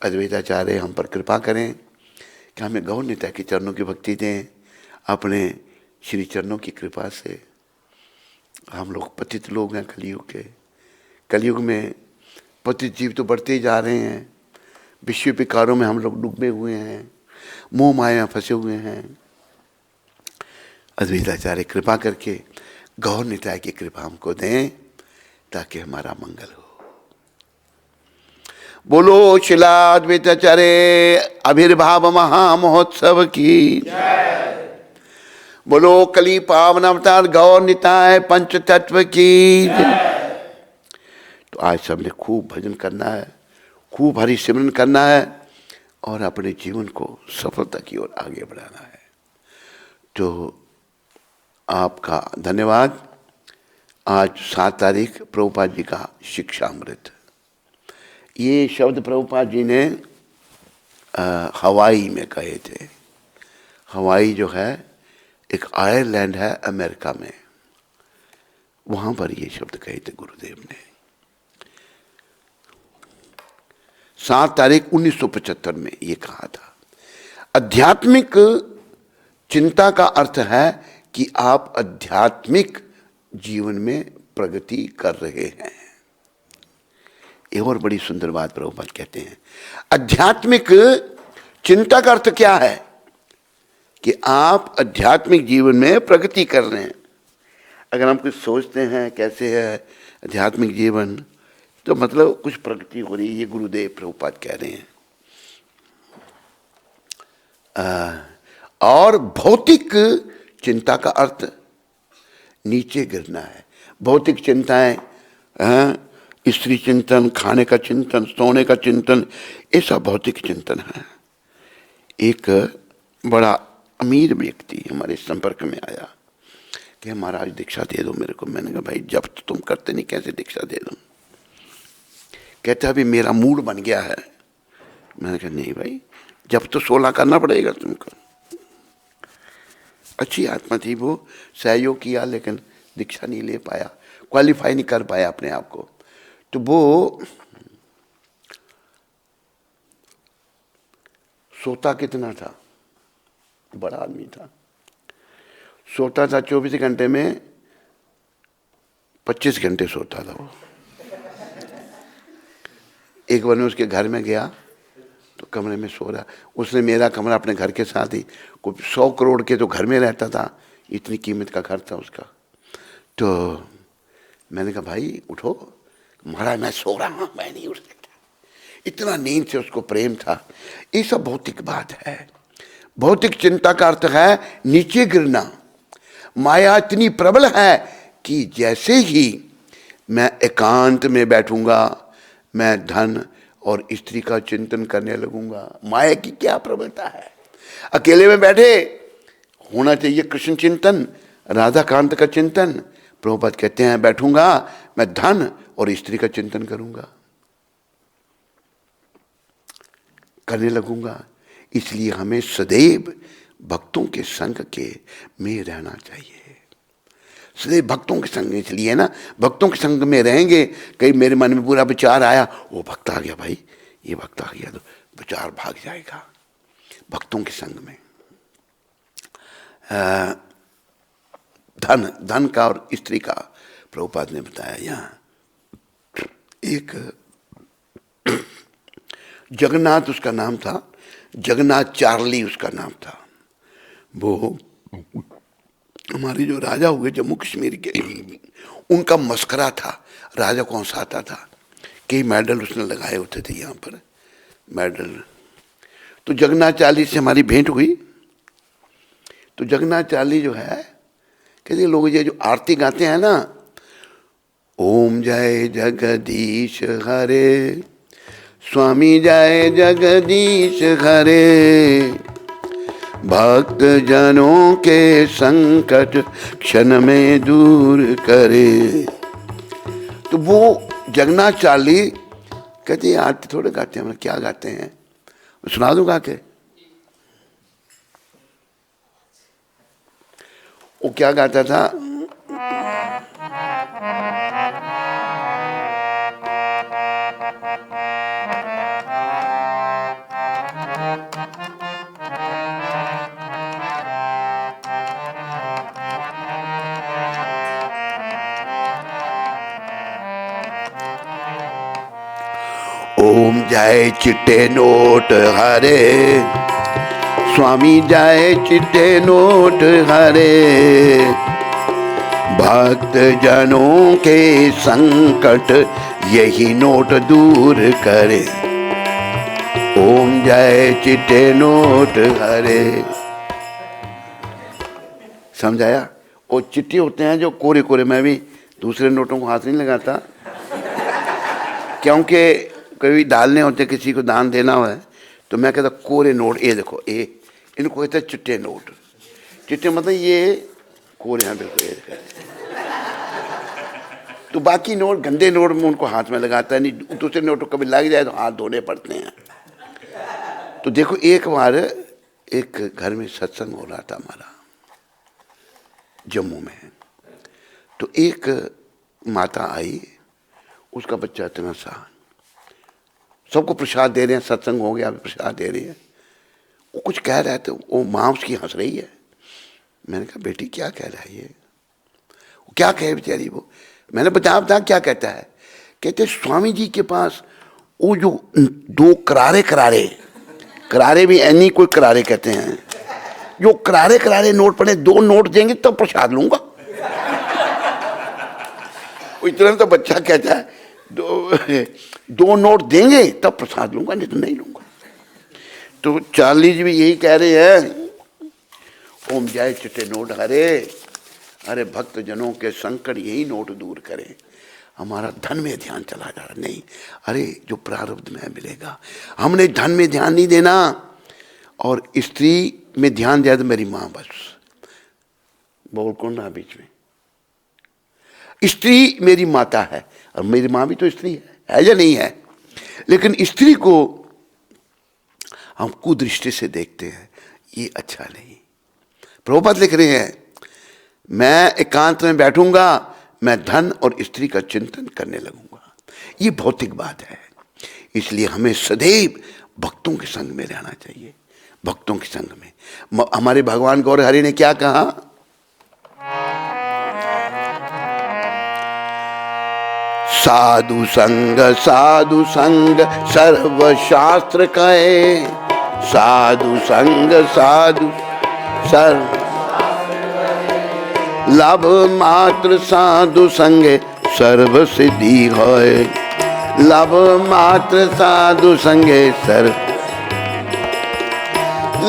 अद्वैताचार्य हम पर कृपा करें कि हमें गौर निताय के चरणों की भक्ति दें। अपने श्री चरणों की कृपा से हम लोग पतित लोग हैं कलयुग के, कलयुग में पतित जीव तो बढ़ते ही जा रहे हैं, विश्व विकारों में हम लोग डूबे हुए हैं, मोह माया फंसे हुए हैं। अद्वैताचार्य कृपा करके गौर निताय की कृपा हमको दें ताकि हमारा मंगल हो। बोलो शिला अद्वैताचार्य आविर्भाव महामहोत्सव की जय। बोलो कली पावन अवतार गौर निताय पंच तत्व की जय। तो आज सबने खूब भजन करना है, खूब हरि सिमरन करना है और अपने जीवन को सफलता की ओर आगे बढ़ाना है। तो आपका धन्यवाद। आज 7 तारीख प्रभुपाद जी का शिक्षामृत, ये शब्द प्रभुपाद जी ने हवाई में कहे थे। हवाई जो है एक आयरलैंड है अमेरिका में, वहां पर ये शब्द कहे थे गुरुदेव ने। 7 तारीख 1975 में ये कहा था। आध्यात्मिक चिंता का अर्थ है कि आप आध्यात्मिक जीवन में प्रगति कर रहे हैं। एक और बड़ी सुंदर बात प्रभुपाद कहते हैं, आध्यात्मिक चिंता का अर्थ क्या है कि आप आध्यात्मिक जीवन में प्रगति कर रहे हैं। अगर हम कुछ सोचते हैं कैसे है आध्यात्मिक जीवन, तो मतलब कुछ प्रगति हो रही है, ये गुरुदेव प्रभुपाद कह रहे हैं। और भौतिक चिंता का अर्थ नीचे गिरना है। भौतिक चिंताएं, स्त्री चिंतन, खाने का चिंतन, सोने का चिंतन, ऐसा भौतिक चिंतन है। एक बड़ा अमीर व्यक्ति हमारे संपर्क में आया कि महाराज दीक्षा दे दो मेरे को। मैंने कहा भाई जब तो तुम करते नहीं, कैसे दीक्षा दे दूं? कहते अभी मेरा मूड बन गया है। मैंने कहा नहीं भाई, जब तो 16 करना पड़ेगा तुमको। अच्छी आत्मा थी वो, सहयोग किया लेकिन दीक्षा नहीं ले पाया, क्वालिफाई नहीं कर पाया अपने आप को। तो वो सोता कितना था, बड़ा आदमी था, सोता था 24 घंटे में 25 घंटे सोता था वो। एक बार मैं उसके घर में गया तो कमरे में सो रहा। उसने मेरा कमरा अपने घर के साथ ही, कोई 100 करोड़ के तो घर में रहता था, इतनी कीमत का घर था उसका। तो मैंने कहा भाई उठो। महाराज मैं सो रहा हूँ, मैं नहीं उठ सकता। इतना नींद से उसको प्रेम था। ये सब भौतिक बात है। भौतिक चिंता का अर्थ है नीचे गिरना। माया इतनी प्रबल है कि जैसे ही मैं एकांत में बैठूंगा, मैं धन और स्त्री का चिंतन करने लगूंगा। माया की क्या प्रबलता है। अकेले में बैठे होना चाहिए कृष्ण चिंतन, राधा कांत का चिंतन। प्रभुपाद कहते हैं बैठूंगा मैं धन और स्त्री का चिंतन करूंगा, करने लगूंगा। इसलिए हमें सदैव भक्तों के संग के में रहना चाहिए। सदैव भक्तों के संग, इसलिए ना भक्तों के संग में रहेंगे। कहीं मेरे मन में बुरा विचार आया, वो भक्त आ गया भाई, ये भक्त आ गया, तो विचार भाग जाएगा। भक्तों के संग में धन का और स्त्री का प्रभुपाद ने बताया। यहाँ एक जगन्नाथ उसका नाम था, जगन्नाथ चार्ली उसका नाम था। वो हमारे जो राजा हुए जम्मू कश्मीर के, उनका मस्करा था। राजा को हंसाता था। कई मेडल उसने लगाए होते थे यहाँ पर, मेडल। तो जगन्नाथ चार्ली से हमारी भेंट हुई। तो जगन्नाथ चार्ली जो है, कहते लोग ये जो आरती गाते हैं ना, ओम जय जगदीश हरे, स्वामी जय जगदीश हरे, भक्त जनों के संकट क्षण में दूर करे। तो वो जगन्नाथ चार्ली कहते हैं आरती थोड़े गाते हैं, हम क्या गाते हैं, सुना दूं गा के। वो क्या गाता था, ओम जय चिट्टे नोट हरे, स्वामी जय चिट्टे नोट हरे, भक्त जनों के संकट यही नोट दूर करे। ओम जय चिट्टे नोट हरे। समझाया? वो चिट्टे होते हैं जो कोरे कोरे। मैं भी दूसरे नोटों को हाथ नहीं लगाता, क्योंकि कभी डालने होते, किसी को दान देना हो है, तो मैं कहता कोरे नोट, ये देखो, ये इनको कहते हैं चिट्टे नोट। चिट्टे मतलब ये कोरे हैं बिल्कुल, ये। तो बाकी नोट, गंदे नोट में उनको हाथ में लगाता है नहीं। दूसरे नोट को कभी लग जाए तो हाथ धोने पड़ते हैं। तो देखो एक बार एक घर में सत्संग हो रहा था हमारा जम्मू में। तो एक माता आई, उसका बच्चा इतना सा, सबको प्रसाद दे रहे हैं, सत्संग हो गया, प्रसाद दे रही है। वो कुछ कह रहा है तो वो माँ उसकी हंस रही है। मैंने कहा बेटी क्या कह रहा है ये? वो क्या कहे बेचारी वो? मैंने बता क्या कहता है। कहते स्वामी जी के पास वो जो दो करारे करारे करारे भी नहीं कोई करारे कहते हैं, जो करारे करारे नोट पड़े, 2 नोट देंगे तब प्रसाद लूंगा। इतना तो बच्चा कहता है 2 नोट देंगे तब प्रसाद लूंगा, नहीं तो नहीं लूंगा। तो चार्ली जी भी यही कह रहे हैं, ओम जय चिट्टे नोट हरे, अरे भक्त जनों के संकट यही नोट दूर करे। हमारा धन में ध्यान चला जा रहा, नहीं, अरे जो प्रारब्ध में मिलेगा। हमने धन में ध्यान नहीं देना और स्त्री में ध्यान दिया तो मेरी माँ बस बोल कौन रहा बीच में। स्त्री मेरी माता है और मेरी माँ भी तो स्त्री है या नहीं है? लेकिन स्त्री को हम कुदृष्टि से देखते हैं, ये अच्छा नहीं। प्रभुपाद लिख रहे हैं, मैं एकांत में बैठूंगा, मैं धन और स्त्री का चिंतन करने लगूंगा। ये भौतिक बात है, इसलिए हमें सदैव भक्तों के संग में रहना चाहिए। भक्तों के संग में हमारे भगवान गौर हरि ने क्या कहा? साधु संग सर्व शास्त्र कहे, साधु संग सर्व लाभ मात्र, साधु संगे सर्व सिद्धि होए। लाभ मात्र साधु संगे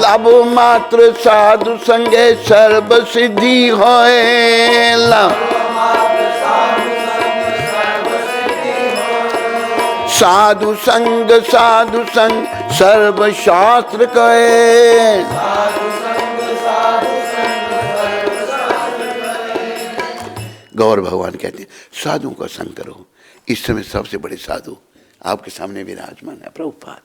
लाभ मात्र साधु संगे सर्व सिद्धि होए। साधु संग सर्व शास्त्र कहे। गौर भगवान कहते हैं साधुओं का संग करो। इस समय सबसे बड़े साधु आपके सामने विराजमान है प्रभुपाद।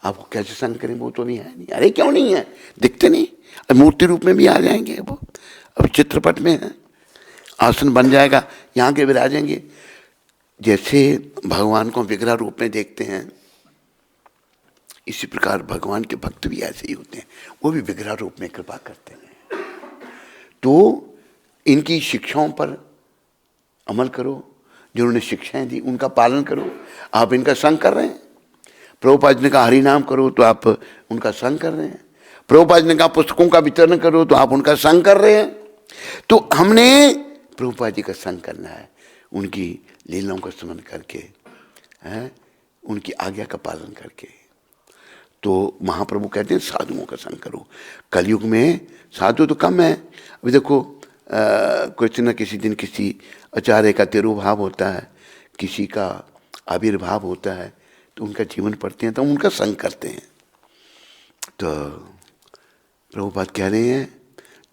आपको कैसे संग करें? वो तो नहीं है, नहीं। अरे क्यों नहीं है? दिखते नहीं, मूर्ति रूप में भी आ जाएंगे वो। अब चित्रपट में है, आसन बन जाएगा, यहाँ के विराजेंगे। जैसे भगवान को विग्रह रूप में देखते हैं, इसी प्रकार भगवान के भक्त भी ऐसे ही होते हैं, वो भी विग्रह रूप में कृपा करते हैं। तो इनकी शिक्षाओं पर अमल करो, जिन्होंने शिक्षाएं दी उनका पालन करो। आप इनका संग कर रहे हैं। प्रभुपाद ने कहा हरि नाम करो तो आप उनका संग कर रहे हैं। प्रभुपाद ने कहा पुस्तकों का वितरण करो तो आप उनका संग कर रहे हैं। तो हमने प्रभुपाद जी का संग करना है, उनकी लीलाओं का स्मरण करके, है उनकी आज्ञा का पालन करके। तो महाप्रभु कहते हैं साधुओं का संग करो। कलयुग में साधु तो कम है। अभी देखो किसी न किसी दिन किसी आचार्य का तिरुभाव होता है, किसी का आविर्भाव होता है, तो उनका जीवन पढ़ते हैं तो उनका संग करते हैं। तो प्रभुपाद कह रहे हैं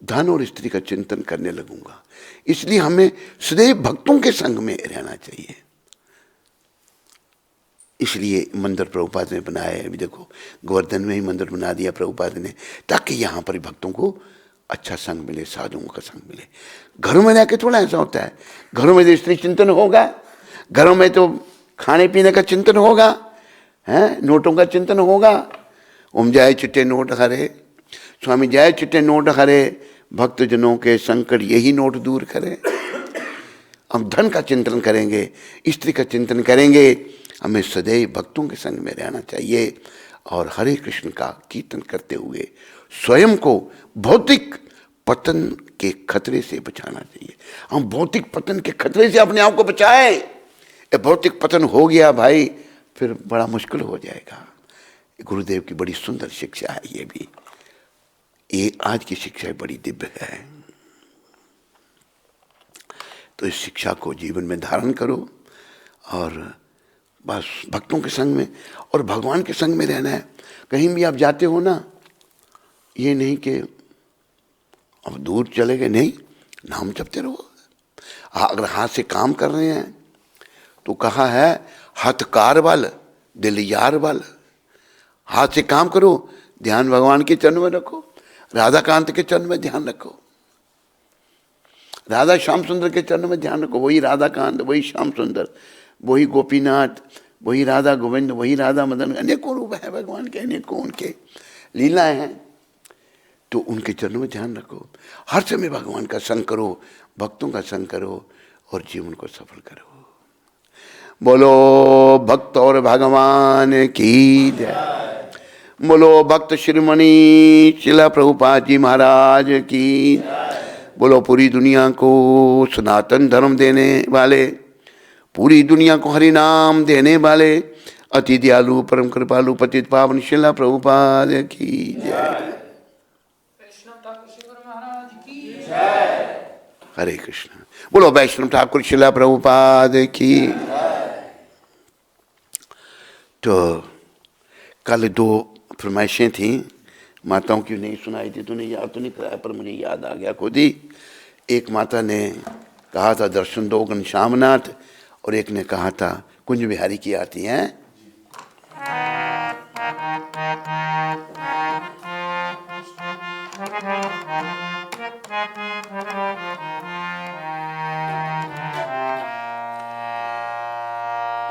धन और स्त्री का चिंतन करने लगूंगा। इसलिए हमें सदैव भक्तों के संग में रहना चाहिए। इसलिए मंदिर प्रभुपाद ने बनाए। अभी देखो गोवर्धन में ही मंदिर बना दिया प्रभुपाद ने, ताकि यहाँ पर भक्तों को अच्छा संग मिले, साधुओं का संग मिले। घरों में जाके थोड़ा ऐसा होता है। घरों में तो स्त्री चिंतन होगा, घरों में तो खाने पीने का चिंतन होगा, हैं नोटों का चिंतन होगा। ओम जय चिट्टे नोट हरे, स्वामी जय चिट्टे नोट हरे, भक्त जनों के संकट यही नोट दूर करे। हम धन का चिंतन करेंगे, स्त्री का चिंतन करेंगे। हमें सदैव भक्तों के संग में रहना चाहिए और हरे कृष्ण का कीर्तन करते हुए स्वयं को भौतिक पतन के खतरे से बचाना चाहिए। हम भौतिक पतन के खतरे से अपने आप को बचाएं। ये भौतिक पतन हो गया भाई, फिर बड़ा मुश्किल हो जाएगा। गुरुदेव की बड़ी सुंदर शिक्षा है ये भी। ये आज की शिक्षा बड़ी दिव्य है। तो इस शिक्षा को जीवन में धारण करो और बस भक्तों के संग में और भगवान के संग में रहना है। कहीं भी आप जाते हो ना, ये नहीं कि अब दूर चले गए, नहीं, नाम जपते रहो। अगर हाथ से काम कर रहे हैं तो कहा है हथकार बल दिल यार बल। हाथ से काम करो, ध्यान भगवान के चरण में रखो, राधा कांत के चरण में ध्यान रखो, राधा श्याम सुंदर के चरण में ध्यान रखो। वही राधा कांत, वही श्याम सुंदर, वही गोपीनाथ, वही राधा गोविंद, वही राधा मदन, अनेकों रूप है भगवान के, अनेकों उनके लीलाएं हैं। तो उनके चरणों में ध्यान रखो, हर समय भगवान का संग करो, भक्तों का संग करो और जीवन को सफल करो। बोलो भक्त और भगवान की जय। बोलो भक्त शिरोमणि शिला प्रभुपाद जी महाराज की। बोलो पूरी दुनिया को सनातन धर्म देने वाले, पूरी दुनिया को हरि नाम देने वाले अति दयालु परम कृपालु पतित पावन शिला प्रभुपाद की जय। हरे कृष्ण। बोलो वैष्णव ठाकुर शिला प्रभुपाद की। तो कल 2 फरमाइशें थी माताओं की, नहीं सुनाई थी, तूने याद तो नहीं कराया पर मुझे याद आ गया खुद ही। एक माता ने कहा था दर्शन दो घनश्यामनाथ, और एक ने कहा था कुंज बिहारी की आरती हैं।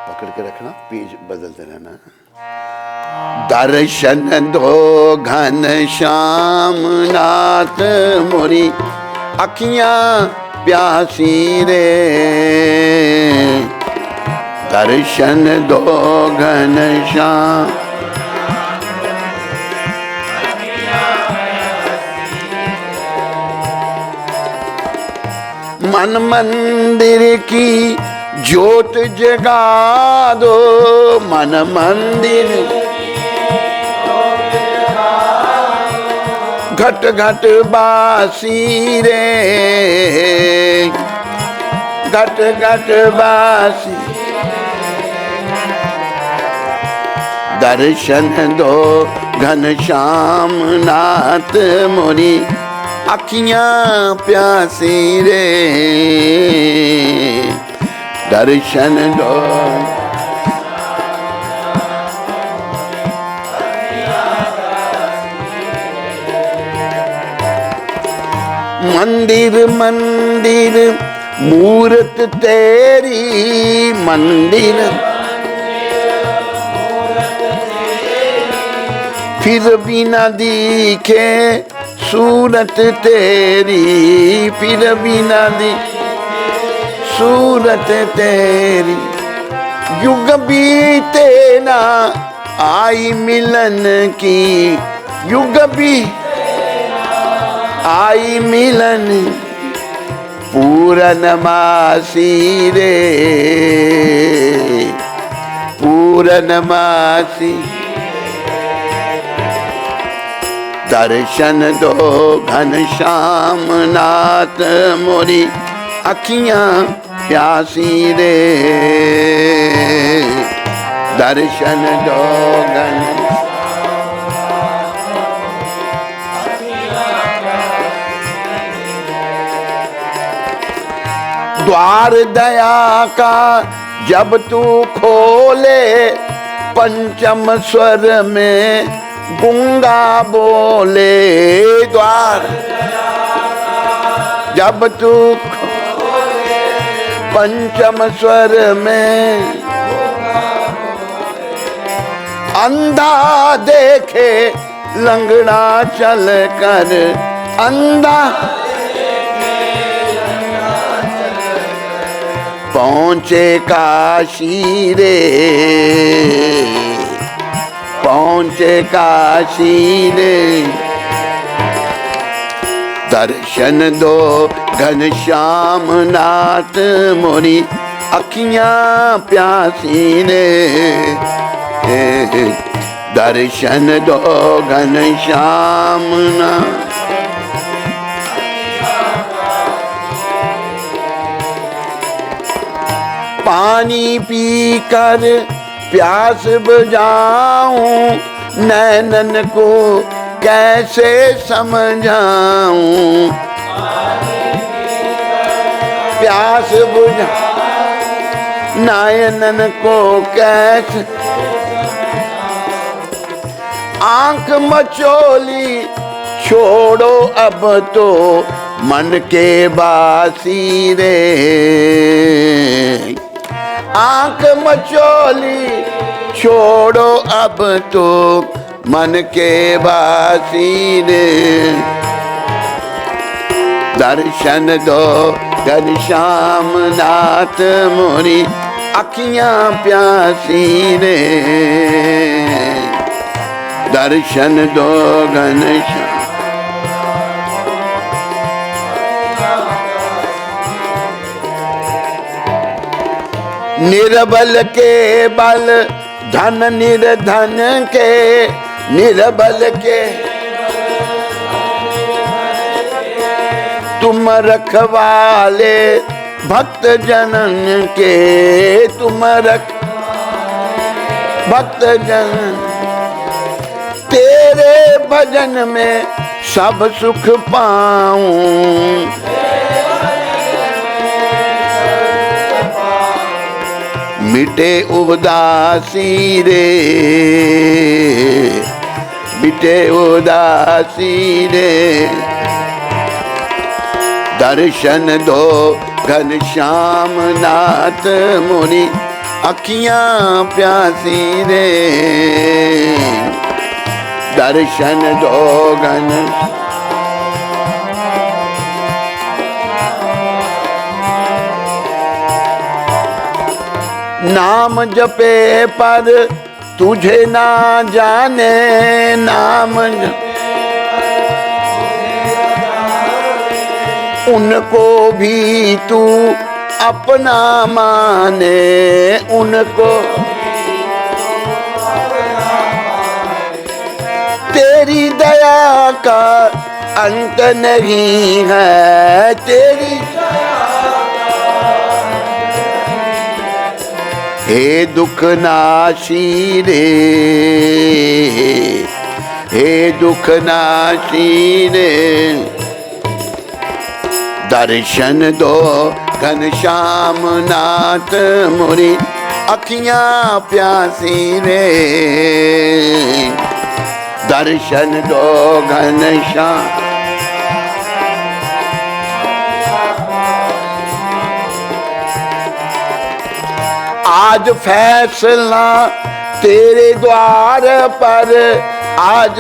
पकड़ के रखना, पेज बदलते रहना। दर्शन दो घनश्याम नाथ मोरी अखियां प्यासी रे, दर्शन दो घनश्याम। मन मंदिर की ज्योत जगा दो, मन मंदिर घट घट बासी रे, घट घट बासी। दर्शन दो घनश्याम नाथ मोरी अखियां प्यासी रे, दर्शन दो। मंदिर मंदिर मूरत तेरी, मंदिर फिर भी न दिखे सूरत तेरी, फिर भी न दिखे सूरत तेरी। युग बीते ना आई मिलन की, युग भी आई मिलन पूरनमासी रे, पूरनमासी। दर्शन दो घनश्याम नाथ मोरी अखियां प्यासी रे, दर्शन दो घन। द्वार दया का जब तू खोले, पंचम स्वर में गूंगा बोले। द्वार जब तू पंचम स्वर में, अंधा देखे लंगड़ा चल कर, अंधा पहुंचे काशी रे, पहुंचे काशी रे। दर्शन दो घनश्याम नाथ मोरी अखियां प्यासी रे, दर्शन दो घनश्याम नाथ। पानी पीकर प्यास बुझाऊं, नैनन को कैसे समझाऊं। प्यास बुझा नैनन को कैसे, आंख मचोली छोड़ो अब तो मन के बासी रे। आंख मचोली छोड़ो अब तो मन के बासी रे। दर्शन दो घनश्याम नाथ मोरी अखियां प्यासी रे। दर्शन दो घनश्याम। निर्बल के बल धन निर्धन के, निर्बल के तुम रखवाले भक्त जनन के। तुम रख भक्त जन, तेरे भजन में सब सुख पाऊं। मिटे उदासी रे, मिटे उदासी रे। दर्शन दो घनश्याम नाथ मोरी अखियां प्यासी रे। दर्शन दो घन। नाम जपे पर तुझे ना जाने, नाम उनको भी तू अपना माने, उनको तेरी दया का अंत नहीं है। तेरी हे दुख नाशी रे, हे दुख नाशी रे। दर्शन दो घनश्याम नाथ मोरी अखियां प्यासी रे। दर्शन दो घनश्याम। आज फैसला तेरे द्वार पर, आज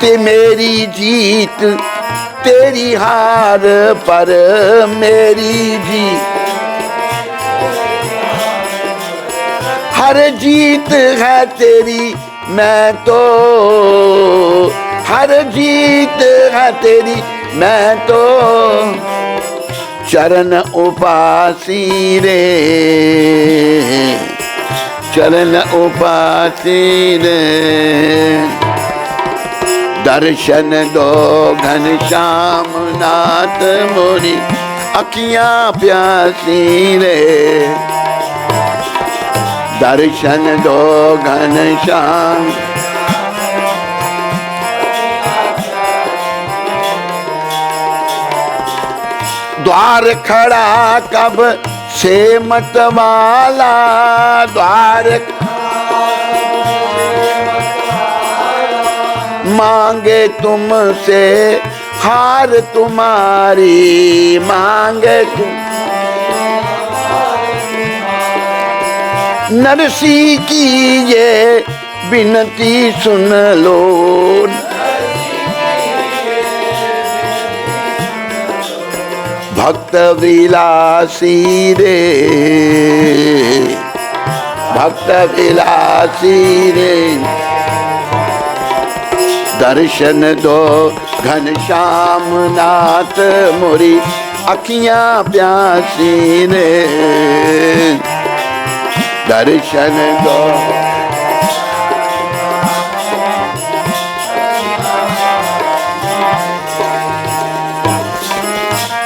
ते मेरी जीत तेरी हार पर, मेरी जीत हर जीत है तेरी। मैं तो हर जीत है तेरी, मैं तो चरण उपासी रे, चरण उपासी रे। दर्शन दो घनश्याम नाथ मोरी अखियां प्यासी रे। दर्शन दो घनश्याम। द्वार खड़ा कब से मतवाला, द्वार मांगे तुमसे हार तुम्हारी, मांगे तुम नरसी की ये विनती सुन लो। भक्त विलासी रे, भक्त विलासी रे। दर्शन दो घनश्याम नाथ मोरी अखियां प्यासी रे। दर्शन दो।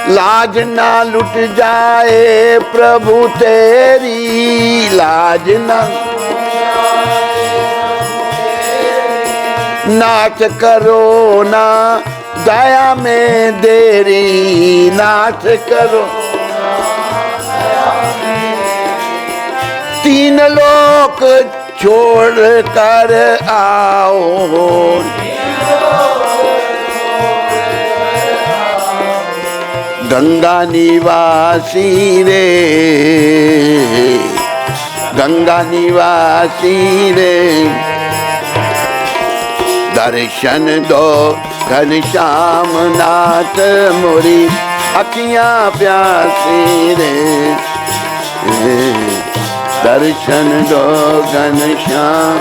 लाज ना लुट जाए प्रभु तेरी, लाज ना नाच करो ना दया में देरी, नाच करो तीन लोक छोड़ कर आओ, गंगा निवासी रे, गंगा निवासी रे, दर्शन दो घनश्याम नाथ मोरी अखियां प्यासी रे, दर्शन दो घनश्याम।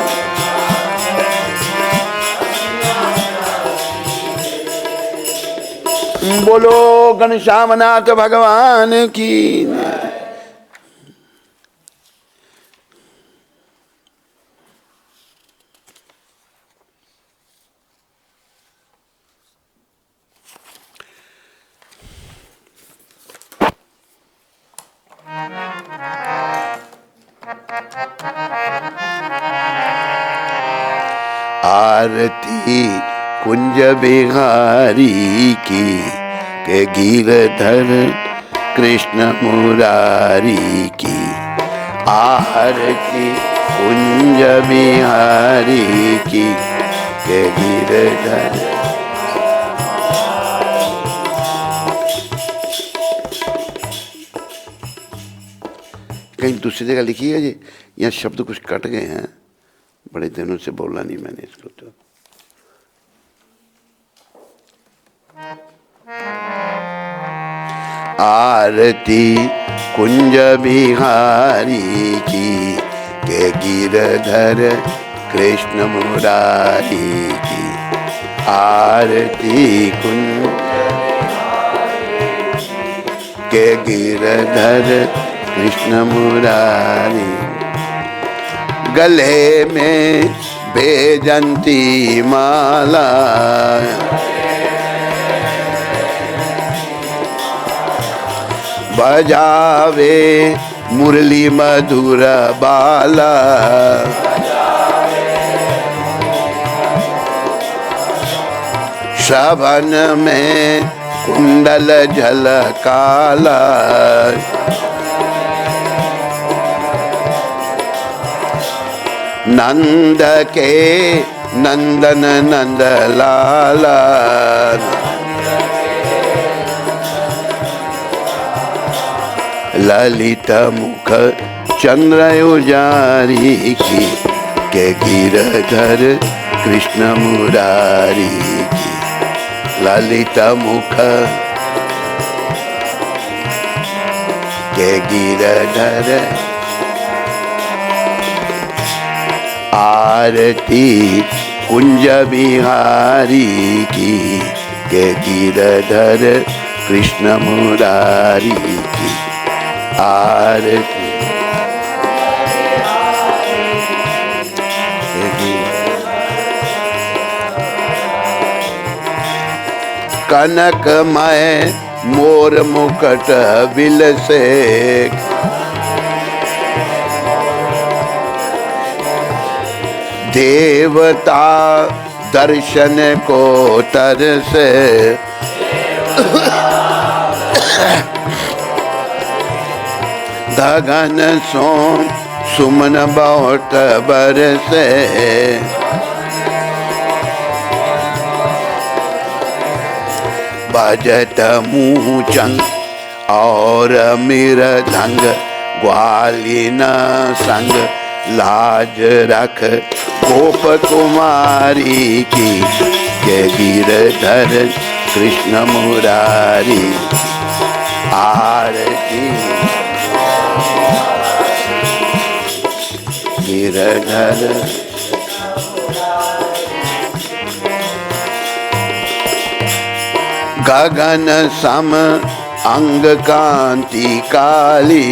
बोलो घनश्याम नाथ भगवान की। आरती कुंज बिहारी की, के गिरधर कृष्ण मुरारी की। आरती कुंज बिहारी की, के गिरधर। कहीं दूसरी जगह लिखी है जी, यहाँ शब्द कुछ कट गए हैं, बड़े दिनों से बोला नहीं मैंने इसको। तो आरती कुंज बिहारी की, के गिरधर कृष्ण मुरारी की। आरती कुंज के गिरधर कृष्ण मुरारी। गले में बैजंती माला, बजावे मुरली मधुर बाला। श्रवण में कुंडल झलकाला, नंद के नंदन नंद लाला। ललित मुख चंद्र उजारी की, के गिरधर कृष्ण मुरारी की। ललित मुख के गिरधर। आरती कुंज बिहारी की, के गिरधर कृष्ण मुरारी की। आरती कनकमय मोर मुकुट बिलसे, देवता दर्शन को तरसे। गगन सो सुमन बहुत बरसे, बजत मूचंग और मृदंग, ग्वालिन संग लाज रख गोप कुमारी की। के गिरधर कृष्ण मुरारी। आरती गिरधर। गगन सम अंग कांति काली,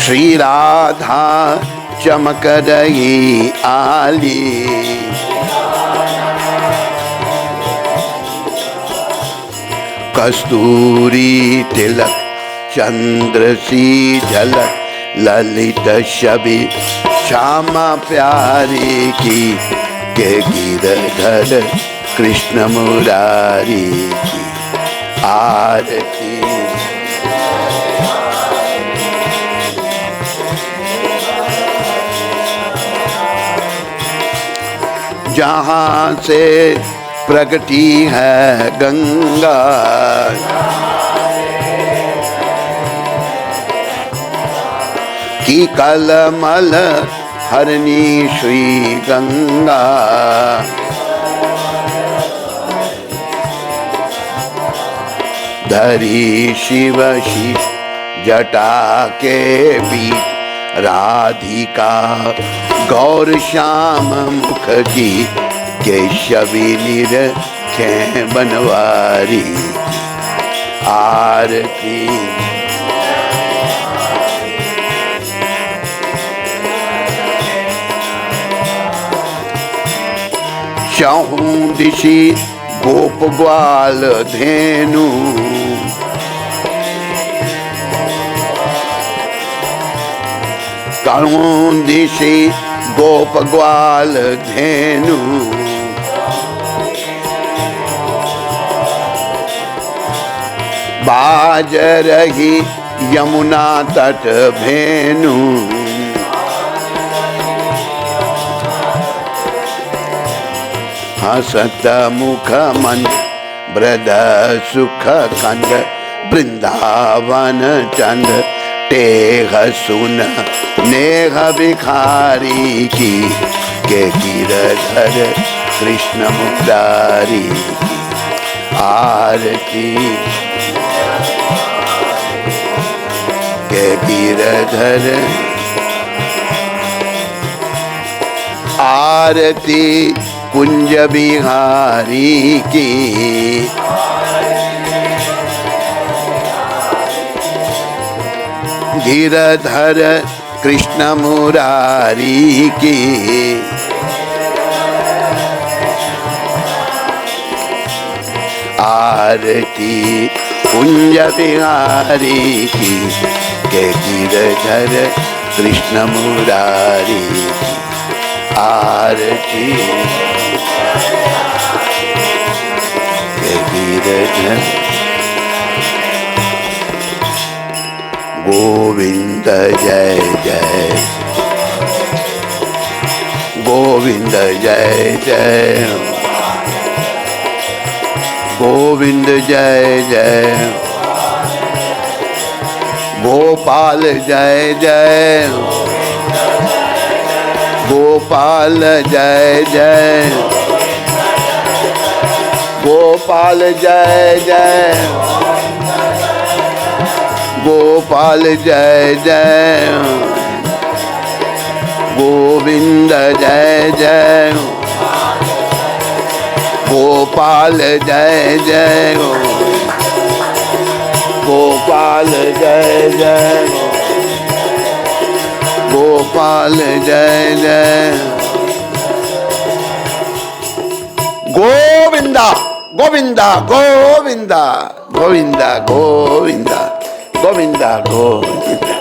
श्री राधा चमक रही आली। कस्तूरी तिलक चंद्र सी झलक, ललित छवि श्यामा प्यारी की। के गिरधर कृष्ण मुरारी की। आरती जहाँ से प्रगटी है गंगा, की कलमल हरणी श्री गंगा। धरी शिव शीश जटा के बीच, राधिका गौर श्याम मुख की, केशवी निरखे बनवारी आरती। चहु दिशि गोप ग्वाल धेनु, कहूँ दिशि गोप ग्वाल धेनु। बाज रही यमुना तट भेनु, हसत मुख मंद ब्रद सुख कंद, वृंदावन चंद टेह सुन नेह भिखारी की, के गिरधर कृष्ण मुरारी की आरती। के गिरधर आरती कुंज बिहारी की, गिरधर कृष्ण मुरारी की आरती कुंज बिहारी की, के गिरधर कृष्ण मुरारी की आरती। गोविंद जय जय, गोविंद जय जय, गोविंद जय जय, गोपाल जय जय, गोपाल जय जय, गोपाल जय जय, गोपाल जय जय, गोविंद जय जय, गोपाल जय जय, गोपाल जय जय, गोपाल जय जय, गोविंदा गोविंदा गोविंदा गोविंदा गोविंदा गोविंदा गोविंदा।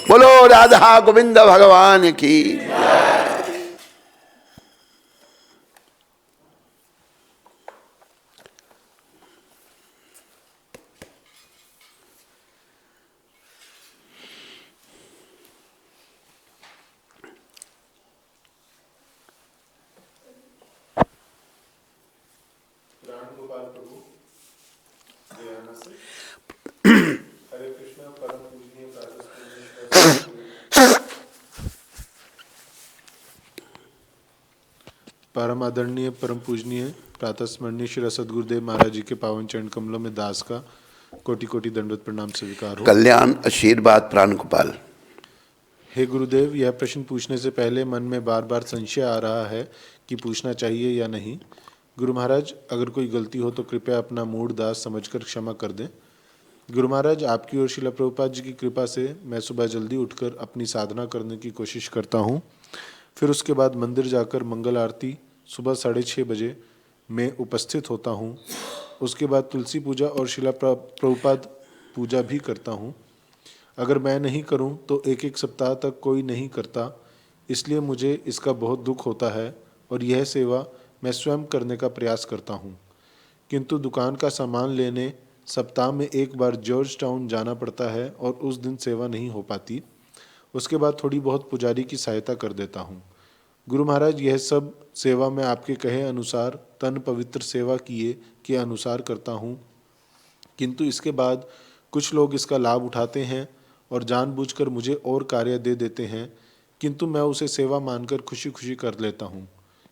बोलो राधा गोविंद भगवान की। परम आदरणीय परम पूजनीय प्रातः स्मरणीय श्री सद्गुरुदेव महाराज जी के पावन चरण कमलों में दास का कोटि कोटि दंडवत प्रणाम स्वीकार हो। कल्याण आशीर्वाद प्राण गोपाल। हे गुरुदेव, यह प्रश्न पूछने से पहले मन में बार बार संशय आ रहा है कि पूछना चाहिए या नहीं। गुरु महाराज, अगर कोई गलती हो तो कृपया अपना मूड दास समझकर क्षमा कर दें। गुरु महाराज, आपकी और श्रील प्रभुपाद जी की कृपा से मैं सुबह जल्दी उठकर अपनी साधना करने की कोशिश करता हूँ। फिर उसके बाद मंदिर जाकर मंगल आरती सुबह 6:30 बजे में उपस्थित होता हूँ। उसके बाद तुलसी पूजा और श्रील प्रभुपाद पूजा भी करता हूँ। अगर मैं नहीं करूँ तो एक एक सप्ताह तक कोई नहीं करता, इसलिए मुझे इसका बहुत दुख होता है और यह सेवा मैं स्वयं करने का प्रयास करता हूँ। किंतु दुकान का सामान लेने सप्ताह में एक बार जॉर्ज टाउन जाना पड़ता है और उस दिन सेवा नहीं हो पाती। उसके बाद थोड़ी बहुत पुजारी की सहायता कर देता हूँ। गुरु महाराज, यह सब सेवा मैं आपके कहे अनुसार तन पवित्र सेवा किए के अनुसार करता हूँ, किंतु इसके बाद कुछ लोग इसका लाभ उठाते हैं और जानबूझकर मुझे और कार्य दे देते हैं, किंतु मैं उसे सेवा मानकर खुशी खुशी कर लेता हूँ।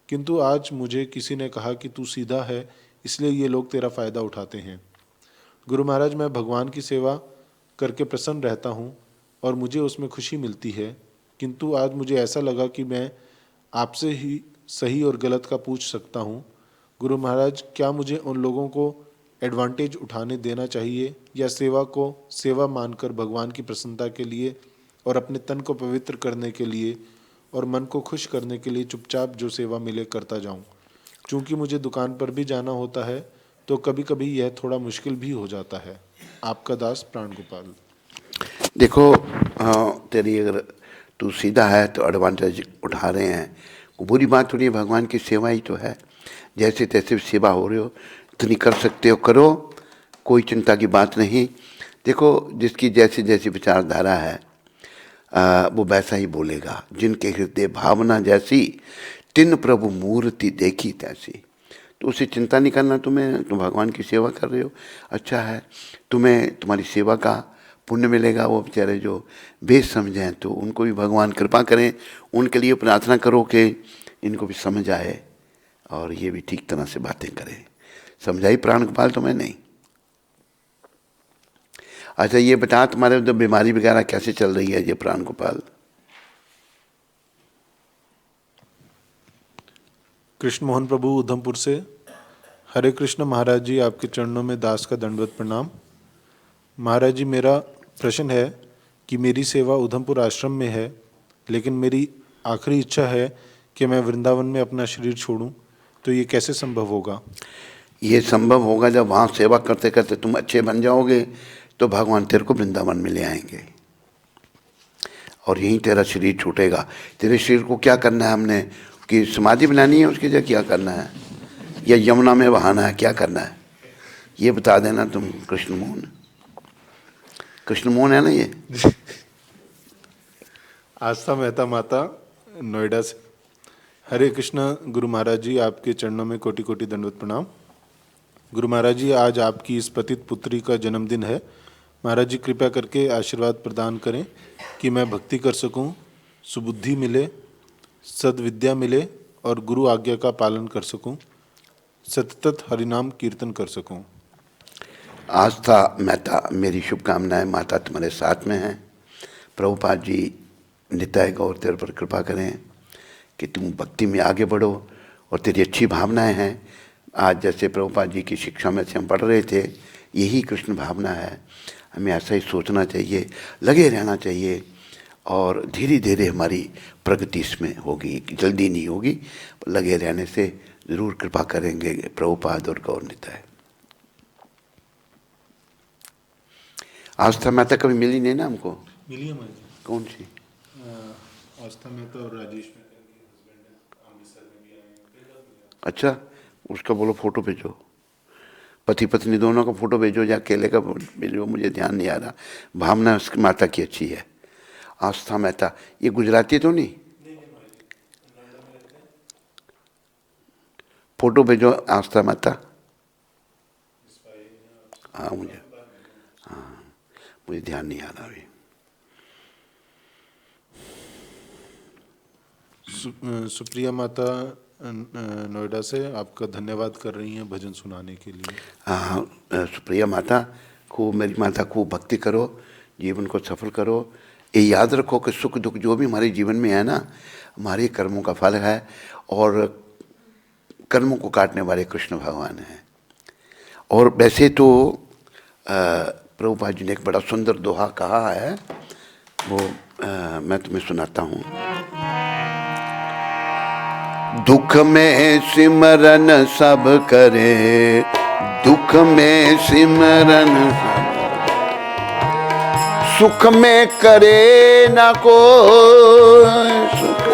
किंतु आज मुझे किसी ने कहा कि तू सीधा है, इसलिए ये लोग तेरा फ़ायदा उठाते हैं। गुरु महाराज, मैं भगवान की सेवा करके प्रसन्न रहता हूँ और मुझे उसमें खुशी मिलती है, किंतु आज मुझे ऐसा लगा कि मैं आपसे ही सही और गलत का पूछ सकता हूँ। गुरु महाराज, क्या मुझे उन लोगों को एडवांटेज उठाने देना चाहिए या सेवा को सेवा मानकर भगवान की प्रसन्नता के लिए और अपने तन को पवित्र करने के लिए और मन को खुश करने के लिए चुपचाप जो सेवा मिले करता जाऊं? चूँकि मुझे दुकान पर भी जाना होता है तो कभी कभी यह थोड़ा मुश्किल भी हो जाता है। आपका दास प्राण गोपाल। देखो, तेरी अगर तू सीधा है तो एडवांटेज उठा रहे हैं, वो बुरी बात थोड़ी है। भगवान की सेवा ही तो है, जैसे तैसे सेवा हो रही हो, इतनी कर सकते हो करो, कोई चिंता की बात नहीं। देखो, जिसकी जैसी जैसी विचारधारा है वो वैसा ही बोलेगा। जिनके हृदय भावना जैसी, तिन प्रभु मूर्ति देखी तैसी। तो उसे चिंता नहीं करना। तुम भगवान की सेवा कर रहे हो, अच्छा है, तुम्हें तुम्हारी सेवा का पुण्य मिलेगा। वो बेचारे जो बेच समझें तो उनको भी भगवान कृपा करें, उनके लिए प्रार्थना करो कि इनको भी समझ आए और ये भी ठीक तरह से बातें करें। समझाई प्राण गोपाल तुम्हें? नहीं। अच्छा, ये बता, तुम्हारे उधर बीमारी वगैरह कैसे चल रही है ये प्राण गोपाल? कृष्ण मोहन प्रभु उधमपुर से। हरे कृष्ण महाराज जी, आपके चरणों में दास का दंडवत प्रणाम। महाराज जी, मेरा प्रश्न है कि मेरी सेवा उधमपुर आश्रम में है, लेकिन मेरी आखिरी इच्छा है कि मैं वृंदावन में अपना शरीर छोड़ूं, तो ये कैसे संभव होगा? ये संभव होगा जब वहाँ सेवा करते करते तुम अच्छे बन जाओगे तो भगवान तेरे को वृंदावन में ले आएंगे और यहीं तेरा शरीर छूटेगा। तेरे शरीर को क्या करना है हमने, कि समाधि बनानी है, उसकी जगह क्या करना है, या यमुना में बहाना है, क्या करना है, ये बता देना तुम। कृष्ण मोहन है ना ये? आस्था मेहता माता, नोएडा से। हरे कृष्ण गुरु महाराज जी, आपके चरणों में कोटि कोटि दंडवत प्रणाम। गुरु महाराज जी, आज आपकी इस पतित पुत्री का जन्मदिन है। महाराज जी, कृपया करके आशीर्वाद प्रदान करें कि मैं भक्ति कर सकूं, सुबुद्धि मिले, सद्विद्या मिले और गुरु आज्ञा का पालन कर सकूं, सतत हरिनाम कीर्तन कर सकूं। आस्था मेहता, मेरी शुभकामनाएं माता तुम्हारे साथ में हैं। प्रभुपाद जी निताय गौर तेरे पर कृपा करें कि तुम भक्ति में आगे बढ़ो और तेरी अच्छी भावनाएं हैं। आज जैसे प्रभुपाद जी की शिक्षा में से हम पढ़ रहे थे, यही कृष्ण भावना है। हमें ऐसा ही सोचना चाहिए, लगे रहना चाहिए और धीरे धीरे हमारी प्रगति इसमें होगी, जल्दी नहीं होगी। लगे रहने से ज़रूर कृपा करेंगे प्रभुपाद और गौर निताय। आस्था मेहता कभी मिली नहीं ना हमको? मिली है महाराज जी। कौन सी? आस्था मेहता और राजेश मेहता के हस्बैंड हैं, अमृतसर में भी आए हैं। अच्छा, उसका बोलो फोटो भेजो, पति पत्नी दोनों का फोटो भेजो या अकेले का भेजो, मुझे ध्यान नहीं आ रहा। भावना उस माता की अच्छी है। आस्था मेहता, ये गुजराती तो नहीं? फोटो भेजो आस्था मेहता। हाँ, मुझे ध्यान नहीं आ रहा अभी। सुप्रिया माता नोएडा से आपका धन्यवाद कर रही हैं भजन सुनाने के लिए। हाँ, सुप्रिया माता, खूब मेरी माता खूब भक्ति करो, जीवन को सफल करो। ये याद रखो कि सुख दुख जो भी हमारे जीवन में है ना, हमारे कर्मों का फल है और कर्मों को काटने वाले कृष्ण भगवान हैं। और वैसे तो प्रभुपाद जी ने एक बड़ा सुंदर दोहा कहा है, वो मैं तुम्हें सुनाता हूँ। दुख में सिमरन सब करे, दुख में सिमरन सुख में करे न कोई, सुख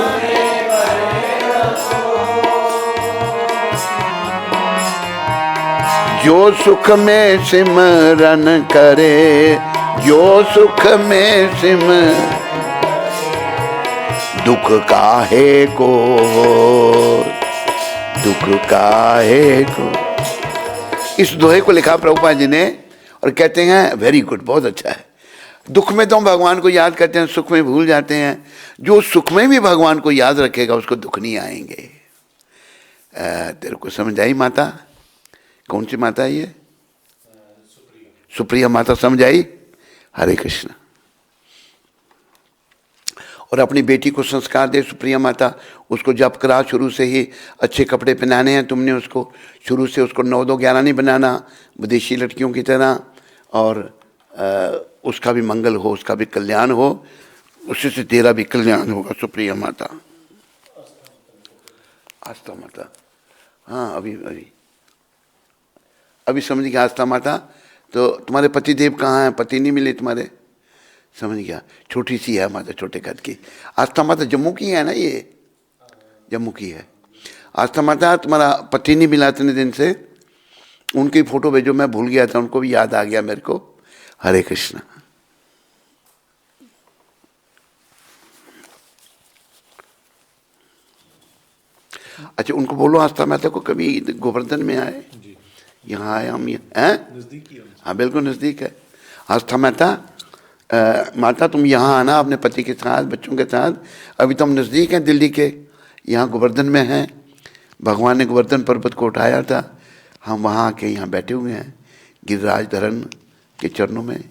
जो सुख में सिमरन करे, जो सुख में सिमरन, दुख काहे को, दुख काहे को। इस दोहे को लिखा प्रभुपाद जी ने और कहते हैं वेरी गुड, बहुत अच्छा है। दुख में तो हम भगवान को याद करते हैं, सुख में भूल जाते हैं। जो सुख में भी भगवान को याद रखेगा उसको दुख नहीं आएंगे। तेरे को समझ आई माता? कौन सी माता है ये? सुप्रिया माता समझ आई? हरे कृष्ण। और अपनी बेटी को संस्कार दे सुप्रिया माता, उसको जप करा शुरू से ही। अच्छे कपड़े पहनाने हैं तुमने उसको शुरू से, उसको 9-2-11 नहीं बनाना विदेशी लड़कियों की तरह। और उसका भी मंगल हो, उसका भी कल्याण हो, उससे से तेरा भी कल्याण होगा सुप्रिया माता। आस्था माता, हाँ अभी अभी अभी समझ गया। आस्था माता, तो तुम्हारे पति देव कहाँ हैं? पति नहीं मिले तुम्हारे? समझ गया, छोटी सी है माता, छोटे कद की। आस्था माता जम्मू की है ना? ये जम्मू की है आस्था माता। तुम्हारा पति नहीं मिला इतने दिन से, उनकी फ़ोटो भेजो, मैं भूल गया था, उनको भी याद आ गया मेरे को। हरे कृष्ण। अच्छा, उनको बोलो आस्था माता को कभी गोवर्धन में आए, यहाँ आए हम, हैं? हाँ बिल्कुल नज़दीक है। आस्था माता, माता तुम यहाँ आना अपने पति के साथ, बच्चों के साथ। अभी तो हम नज़दीक हैं दिल्ली के, यहाँ गोवर्धन में हैं। भगवान ने गोवर्धन पर्वत को उठाया था, हम वहाँ आके यहाँ बैठे हुए हैं गिरिराज धरन के चरणों में।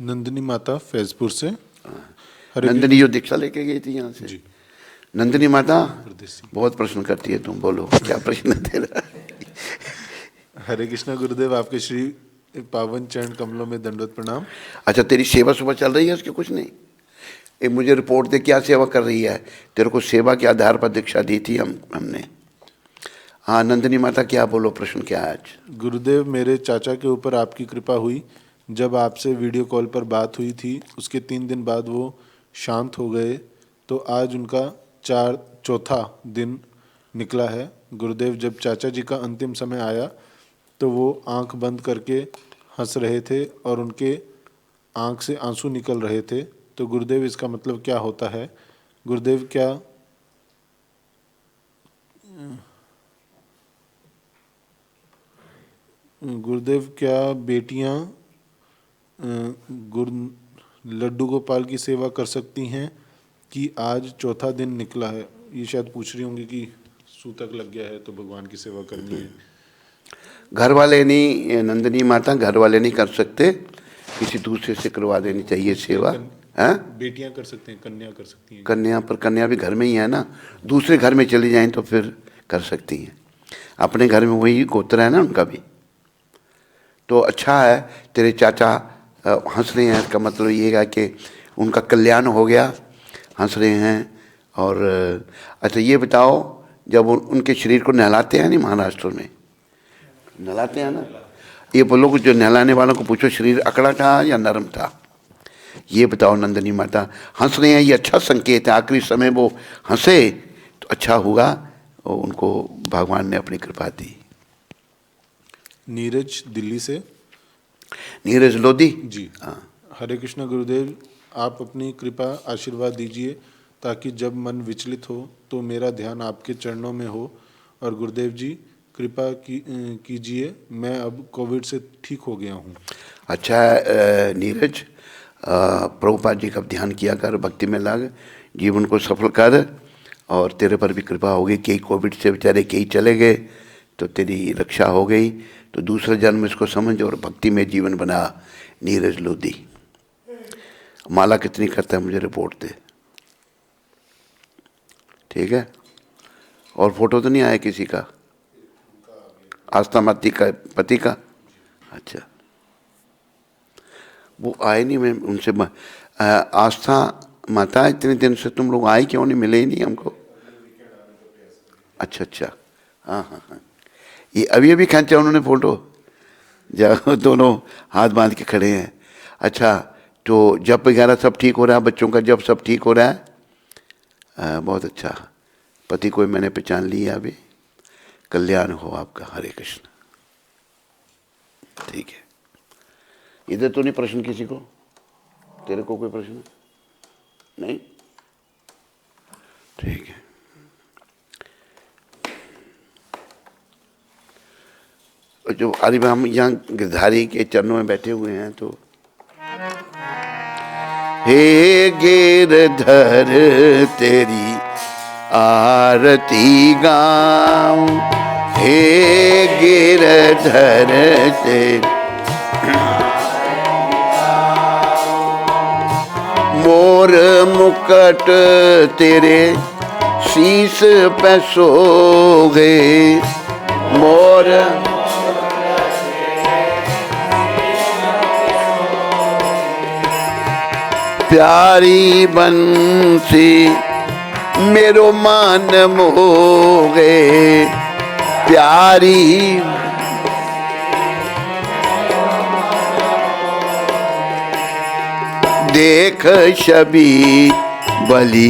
नंदिनी माता फैजपुर से। नंदिनी जो दीक्षा लेके गई थी यहाँ से। नंदिनी माता बहुत प्रश्न करती है, तुम बोलो क्या प्रश्न है तेरा? हरे कृष्णा गुरुदेव, आपके श्री पावन चरण कमलों में दंडवत प्रणाम। अच्छा, तेरी सेवा सुबह चल रही है उसकी? कुछ नहीं, ये मुझे रिपोर्ट दे क्या सेवा कर रही है। तेरे को सेवा के आधार पर दीक्षा दी थी हमने। हाँ नंदिनी माता, क्या बोलो, प्रश्न क्या है आज? गुरुदेव, मेरे चाचा के ऊपर आपकी कृपा हुई। जब आपसे वीडियो कॉल पर बात हुई थी उसके 3 दिन बाद वो शांत हो गए, तो आज उनका चौथा दिन निकला है। गुरुदेव, जब चाचा जी का अंतिम समय आया तो वो आंख बंद करके हंस रहे थे और उनके आंख से आंसू निकल रहे थे। तो गुरुदेव, इसका मतलब क्या होता है? गुरुदेव, क्या बेटियां लड्डू गोपाल की सेवा कर सकती हैं कि आज चौथा दिन निकला है? ये शायद पूछ रही होंगी कि सूतक लग गया है तो भगवान की सेवा करनी है। घर वाले नहीं नंदिनी माता, घर वाले नहीं कर सकते, किसी दूसरे से करवा देनी चाहिए सेवा। हैं? बेटियां कर सकते हैं, कन्या कर सकती हैं। कन्या, पर कन्या भी घर में ही है ना, दूसरे घर में चली जाएं तो फिर कर सकती हैं। अपने घर में वही गोत्र है ना उनका भी। तो अच्छा है, तेरे चाचा हंस रहे हैं, इसका मतलब ये है कि उनका कल्याण हो गया, हंस रहे हैं। और अच्छा ये बताओ, जब उनके शरीर को नहलाते हैं नहीं महाराष्ट्र में, नहलाते हैं ना, ये बोलो कि जो नहलाने वालों को पूछो शरीर अकड़ा था या नरम था? ये बताओ नंदिनी माता। हंस रहे हैं, ये अच्छा संकेत है। आखिरी समय वो हंसे तो अच्छा हुआ, और उनको भगवान ने अपनी कृपा दी। नीरज दिल्ली से। नीरज लोधी जी। हाँ। हरे कृष्ण गुरुदेव, आप अपनी कृपा आशीर्वाद दीजिए ताकि जब मन विचलित हो तो मेरा ध्यान आपके चरणों में हो। और गुरुदेव जी कृपा कीजिए, मैं अब कोविड से ठीक हो गया हूँ। अच्छा नीरज, प्रभुपाद जी का ध्यान किया कर, भक्ति में लग, जीवन को सफल कर, और तेरे पर भी कृपा होगी। कई कोविड से बेचारे कई चले गए तो तेरी रक्षा हो गई। तो दूसरा जन्म इसको समझ और भक्ति में जीवन बना। नीरज लोधी, माला कितनी करता है मुझे रिपोर्ट दे, ठीक है? और फोटो तो नहीं आया किसी का? आस्था माती का पति का? अच्छा, वो आए नहीं, मैं उनसे आस्था माता इतने दिन से तुम लोग आए क्यों नहीं, मिले ही नहीं हमको? अच्छा अच्छा, हाँ हाँ हाँ, ये अभी अभी खींचा उन्होंने फोटो, जब दोनों हाथ बांध के खड़े हैं। अच्छा, तो जब वगैरह सब ठीक हो रहा है, बच्चों का जब सब ठीक हो रहा है? बहुत अच्छा, पति को मैंने पहचान लिया अभी। कल्याण हो आपका। हरे कृष्ण। ठीक है, इधर तो नहीं प्रश्न किसी को? तेरे को कोई प्रश्न? नहीं, ठीक है। और जो अरे हम यहाँ गिरधारी के चरणों में बैठे हुए हैं तो हे गिरधर तेरी आरती गाऊं, हे गिरधर तेरी मोर मुकुट तेरे शीस पे सोगे, मोर प्यारी बंसी मेरो मन मोगे, प्यारी देख छवि बलि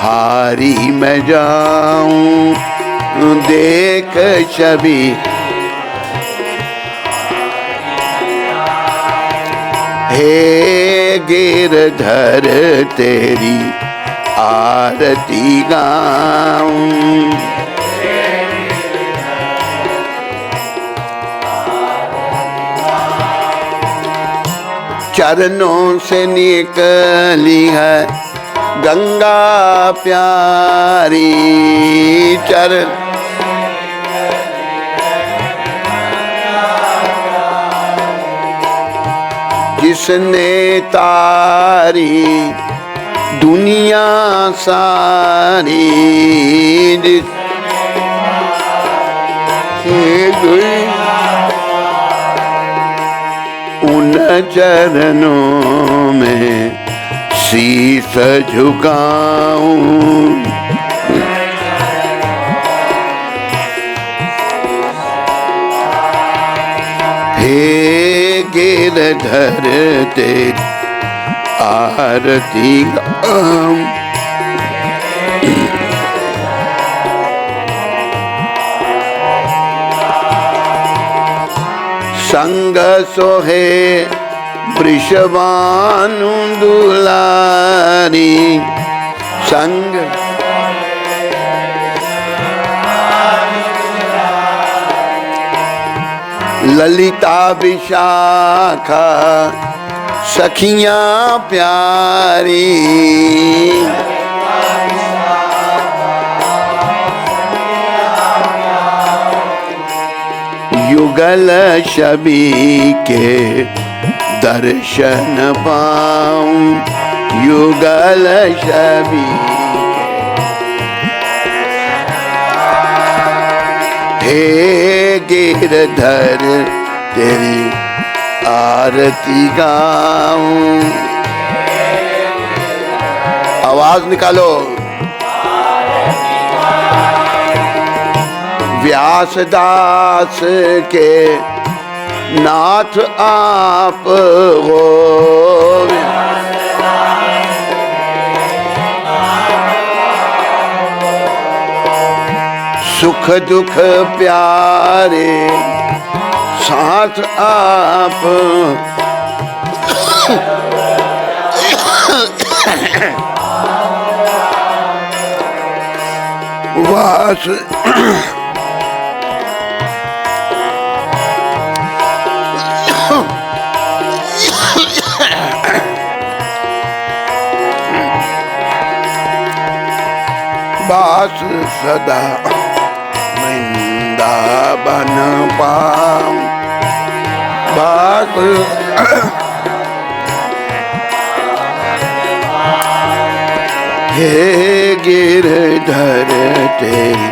हारी मैं जाऊं, देख छवि हे गिरधर तेरी आरती गाऊं, चरणों से निकली है गंगा प्यारी, चरण जिसने तारी दुनिया सारी, उन चरणों में शीस झुकाऊं, हे गिरधर तेरी आरती गाऊं, संग सोहे वृषभानु दुलारी, संग ललिता विशाखा सखियां प्यारी, युगल छवि के दर्शन पाऊं, युगल छवि हे गिरधर तेरी आरती गाऊं, आवाज निकालो, व्यासदास के नाथ आप हो, सुख दुख प्यारे साथ आप, वास वास सदा वृंदावन पाऊं, वास हे गिरधर तेरी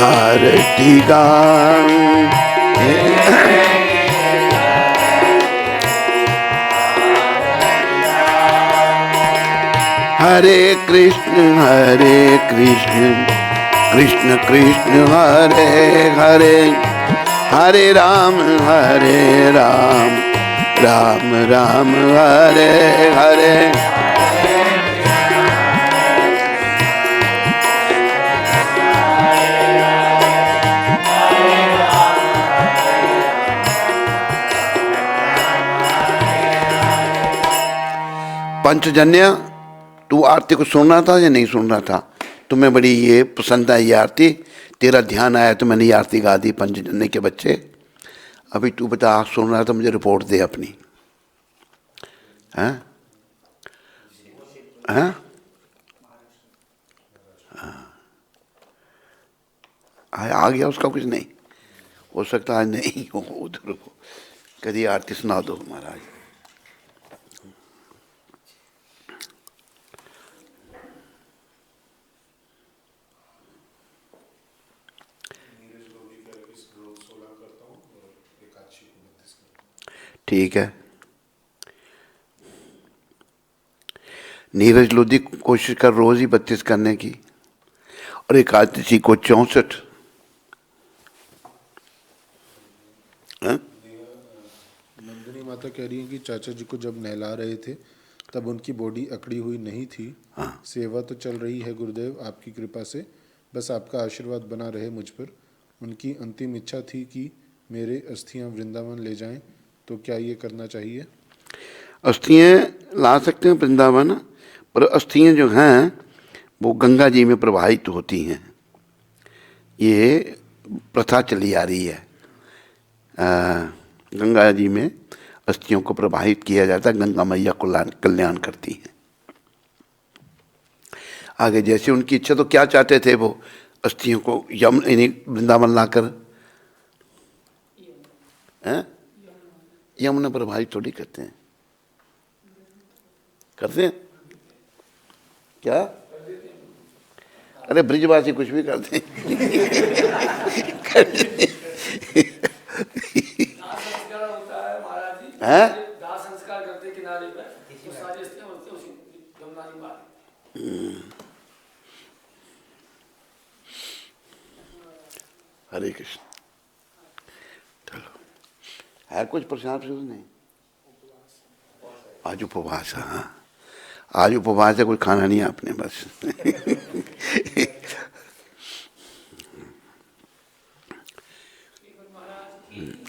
आरती गाऊं, हरे कृष्ण कृष्ण कृष्ण हरे हरे, हरे राम राम राम हरे हरे, पंचजन्य तू आरती को सुन रहा था या नहीं सुन रहा था? तुम्हें बड़ी ये पसंद आई ये आरती, तेरा ध्यान आया तो मैंने ये आरती गा दी पंचजन्य के बच्चे। अभी तू बता, सुन रहा था, मुझे रिपोर्ट दे अपनी। हैं हैं आ गया उसका कुछ नहीं हो सकता, आज नहीं हो उधर को। कभी आरती सुना दो महाराज। ठीक है, नीरज लोधी कोशिश कर रोज ही 32 करने की, और एकादशी को 64। नंदिनी माता कह रही हैं कि चाचा जी को जब नहला रहे थे तब उनकी बॉडी अकड़ी हुई नहीं थी। सेवा तो चल रही है गुरुदेव आपकी कृपा से, बस आपका आशीर्वाद बना रहे मुझ पर। उनकी अंतिम इच्छा थी कि मेरे अस्थियां वृंदावन ले जाएं, तो क्या ये करना चाहिए? अस्थियाँ ला सकते हैं वृंदावन, पर अस्थियाँ जो हैं वो गंगा जी में प्रवाहित होती हैं। ये प्रथा चली आ रही है, गंगा जी में अस्थियों को प्रवाहित किया जाता है, गंगा मैया कल्याण करती हैं। आगे जैसे उनकी इच्छा, तो क्या चाहते थे वो? अस्थियों को वृंदावन लाकर यमुना प्रवाहित थोड़ी करते हैं, करते हैं क्या? अरे ब्रिजवासी कुछ भी करते हैं। हैं? दाह संस्कार करते किनारे पे, तो सारी अस्थियां होती हैं उसी यमुना जी में। हरे कृष्ण। चलो, है कुछ प्रसाद से नहीं? आज उपवास है। हाँ, आज उपवास है, कोई खाना नहीं है आपने बस।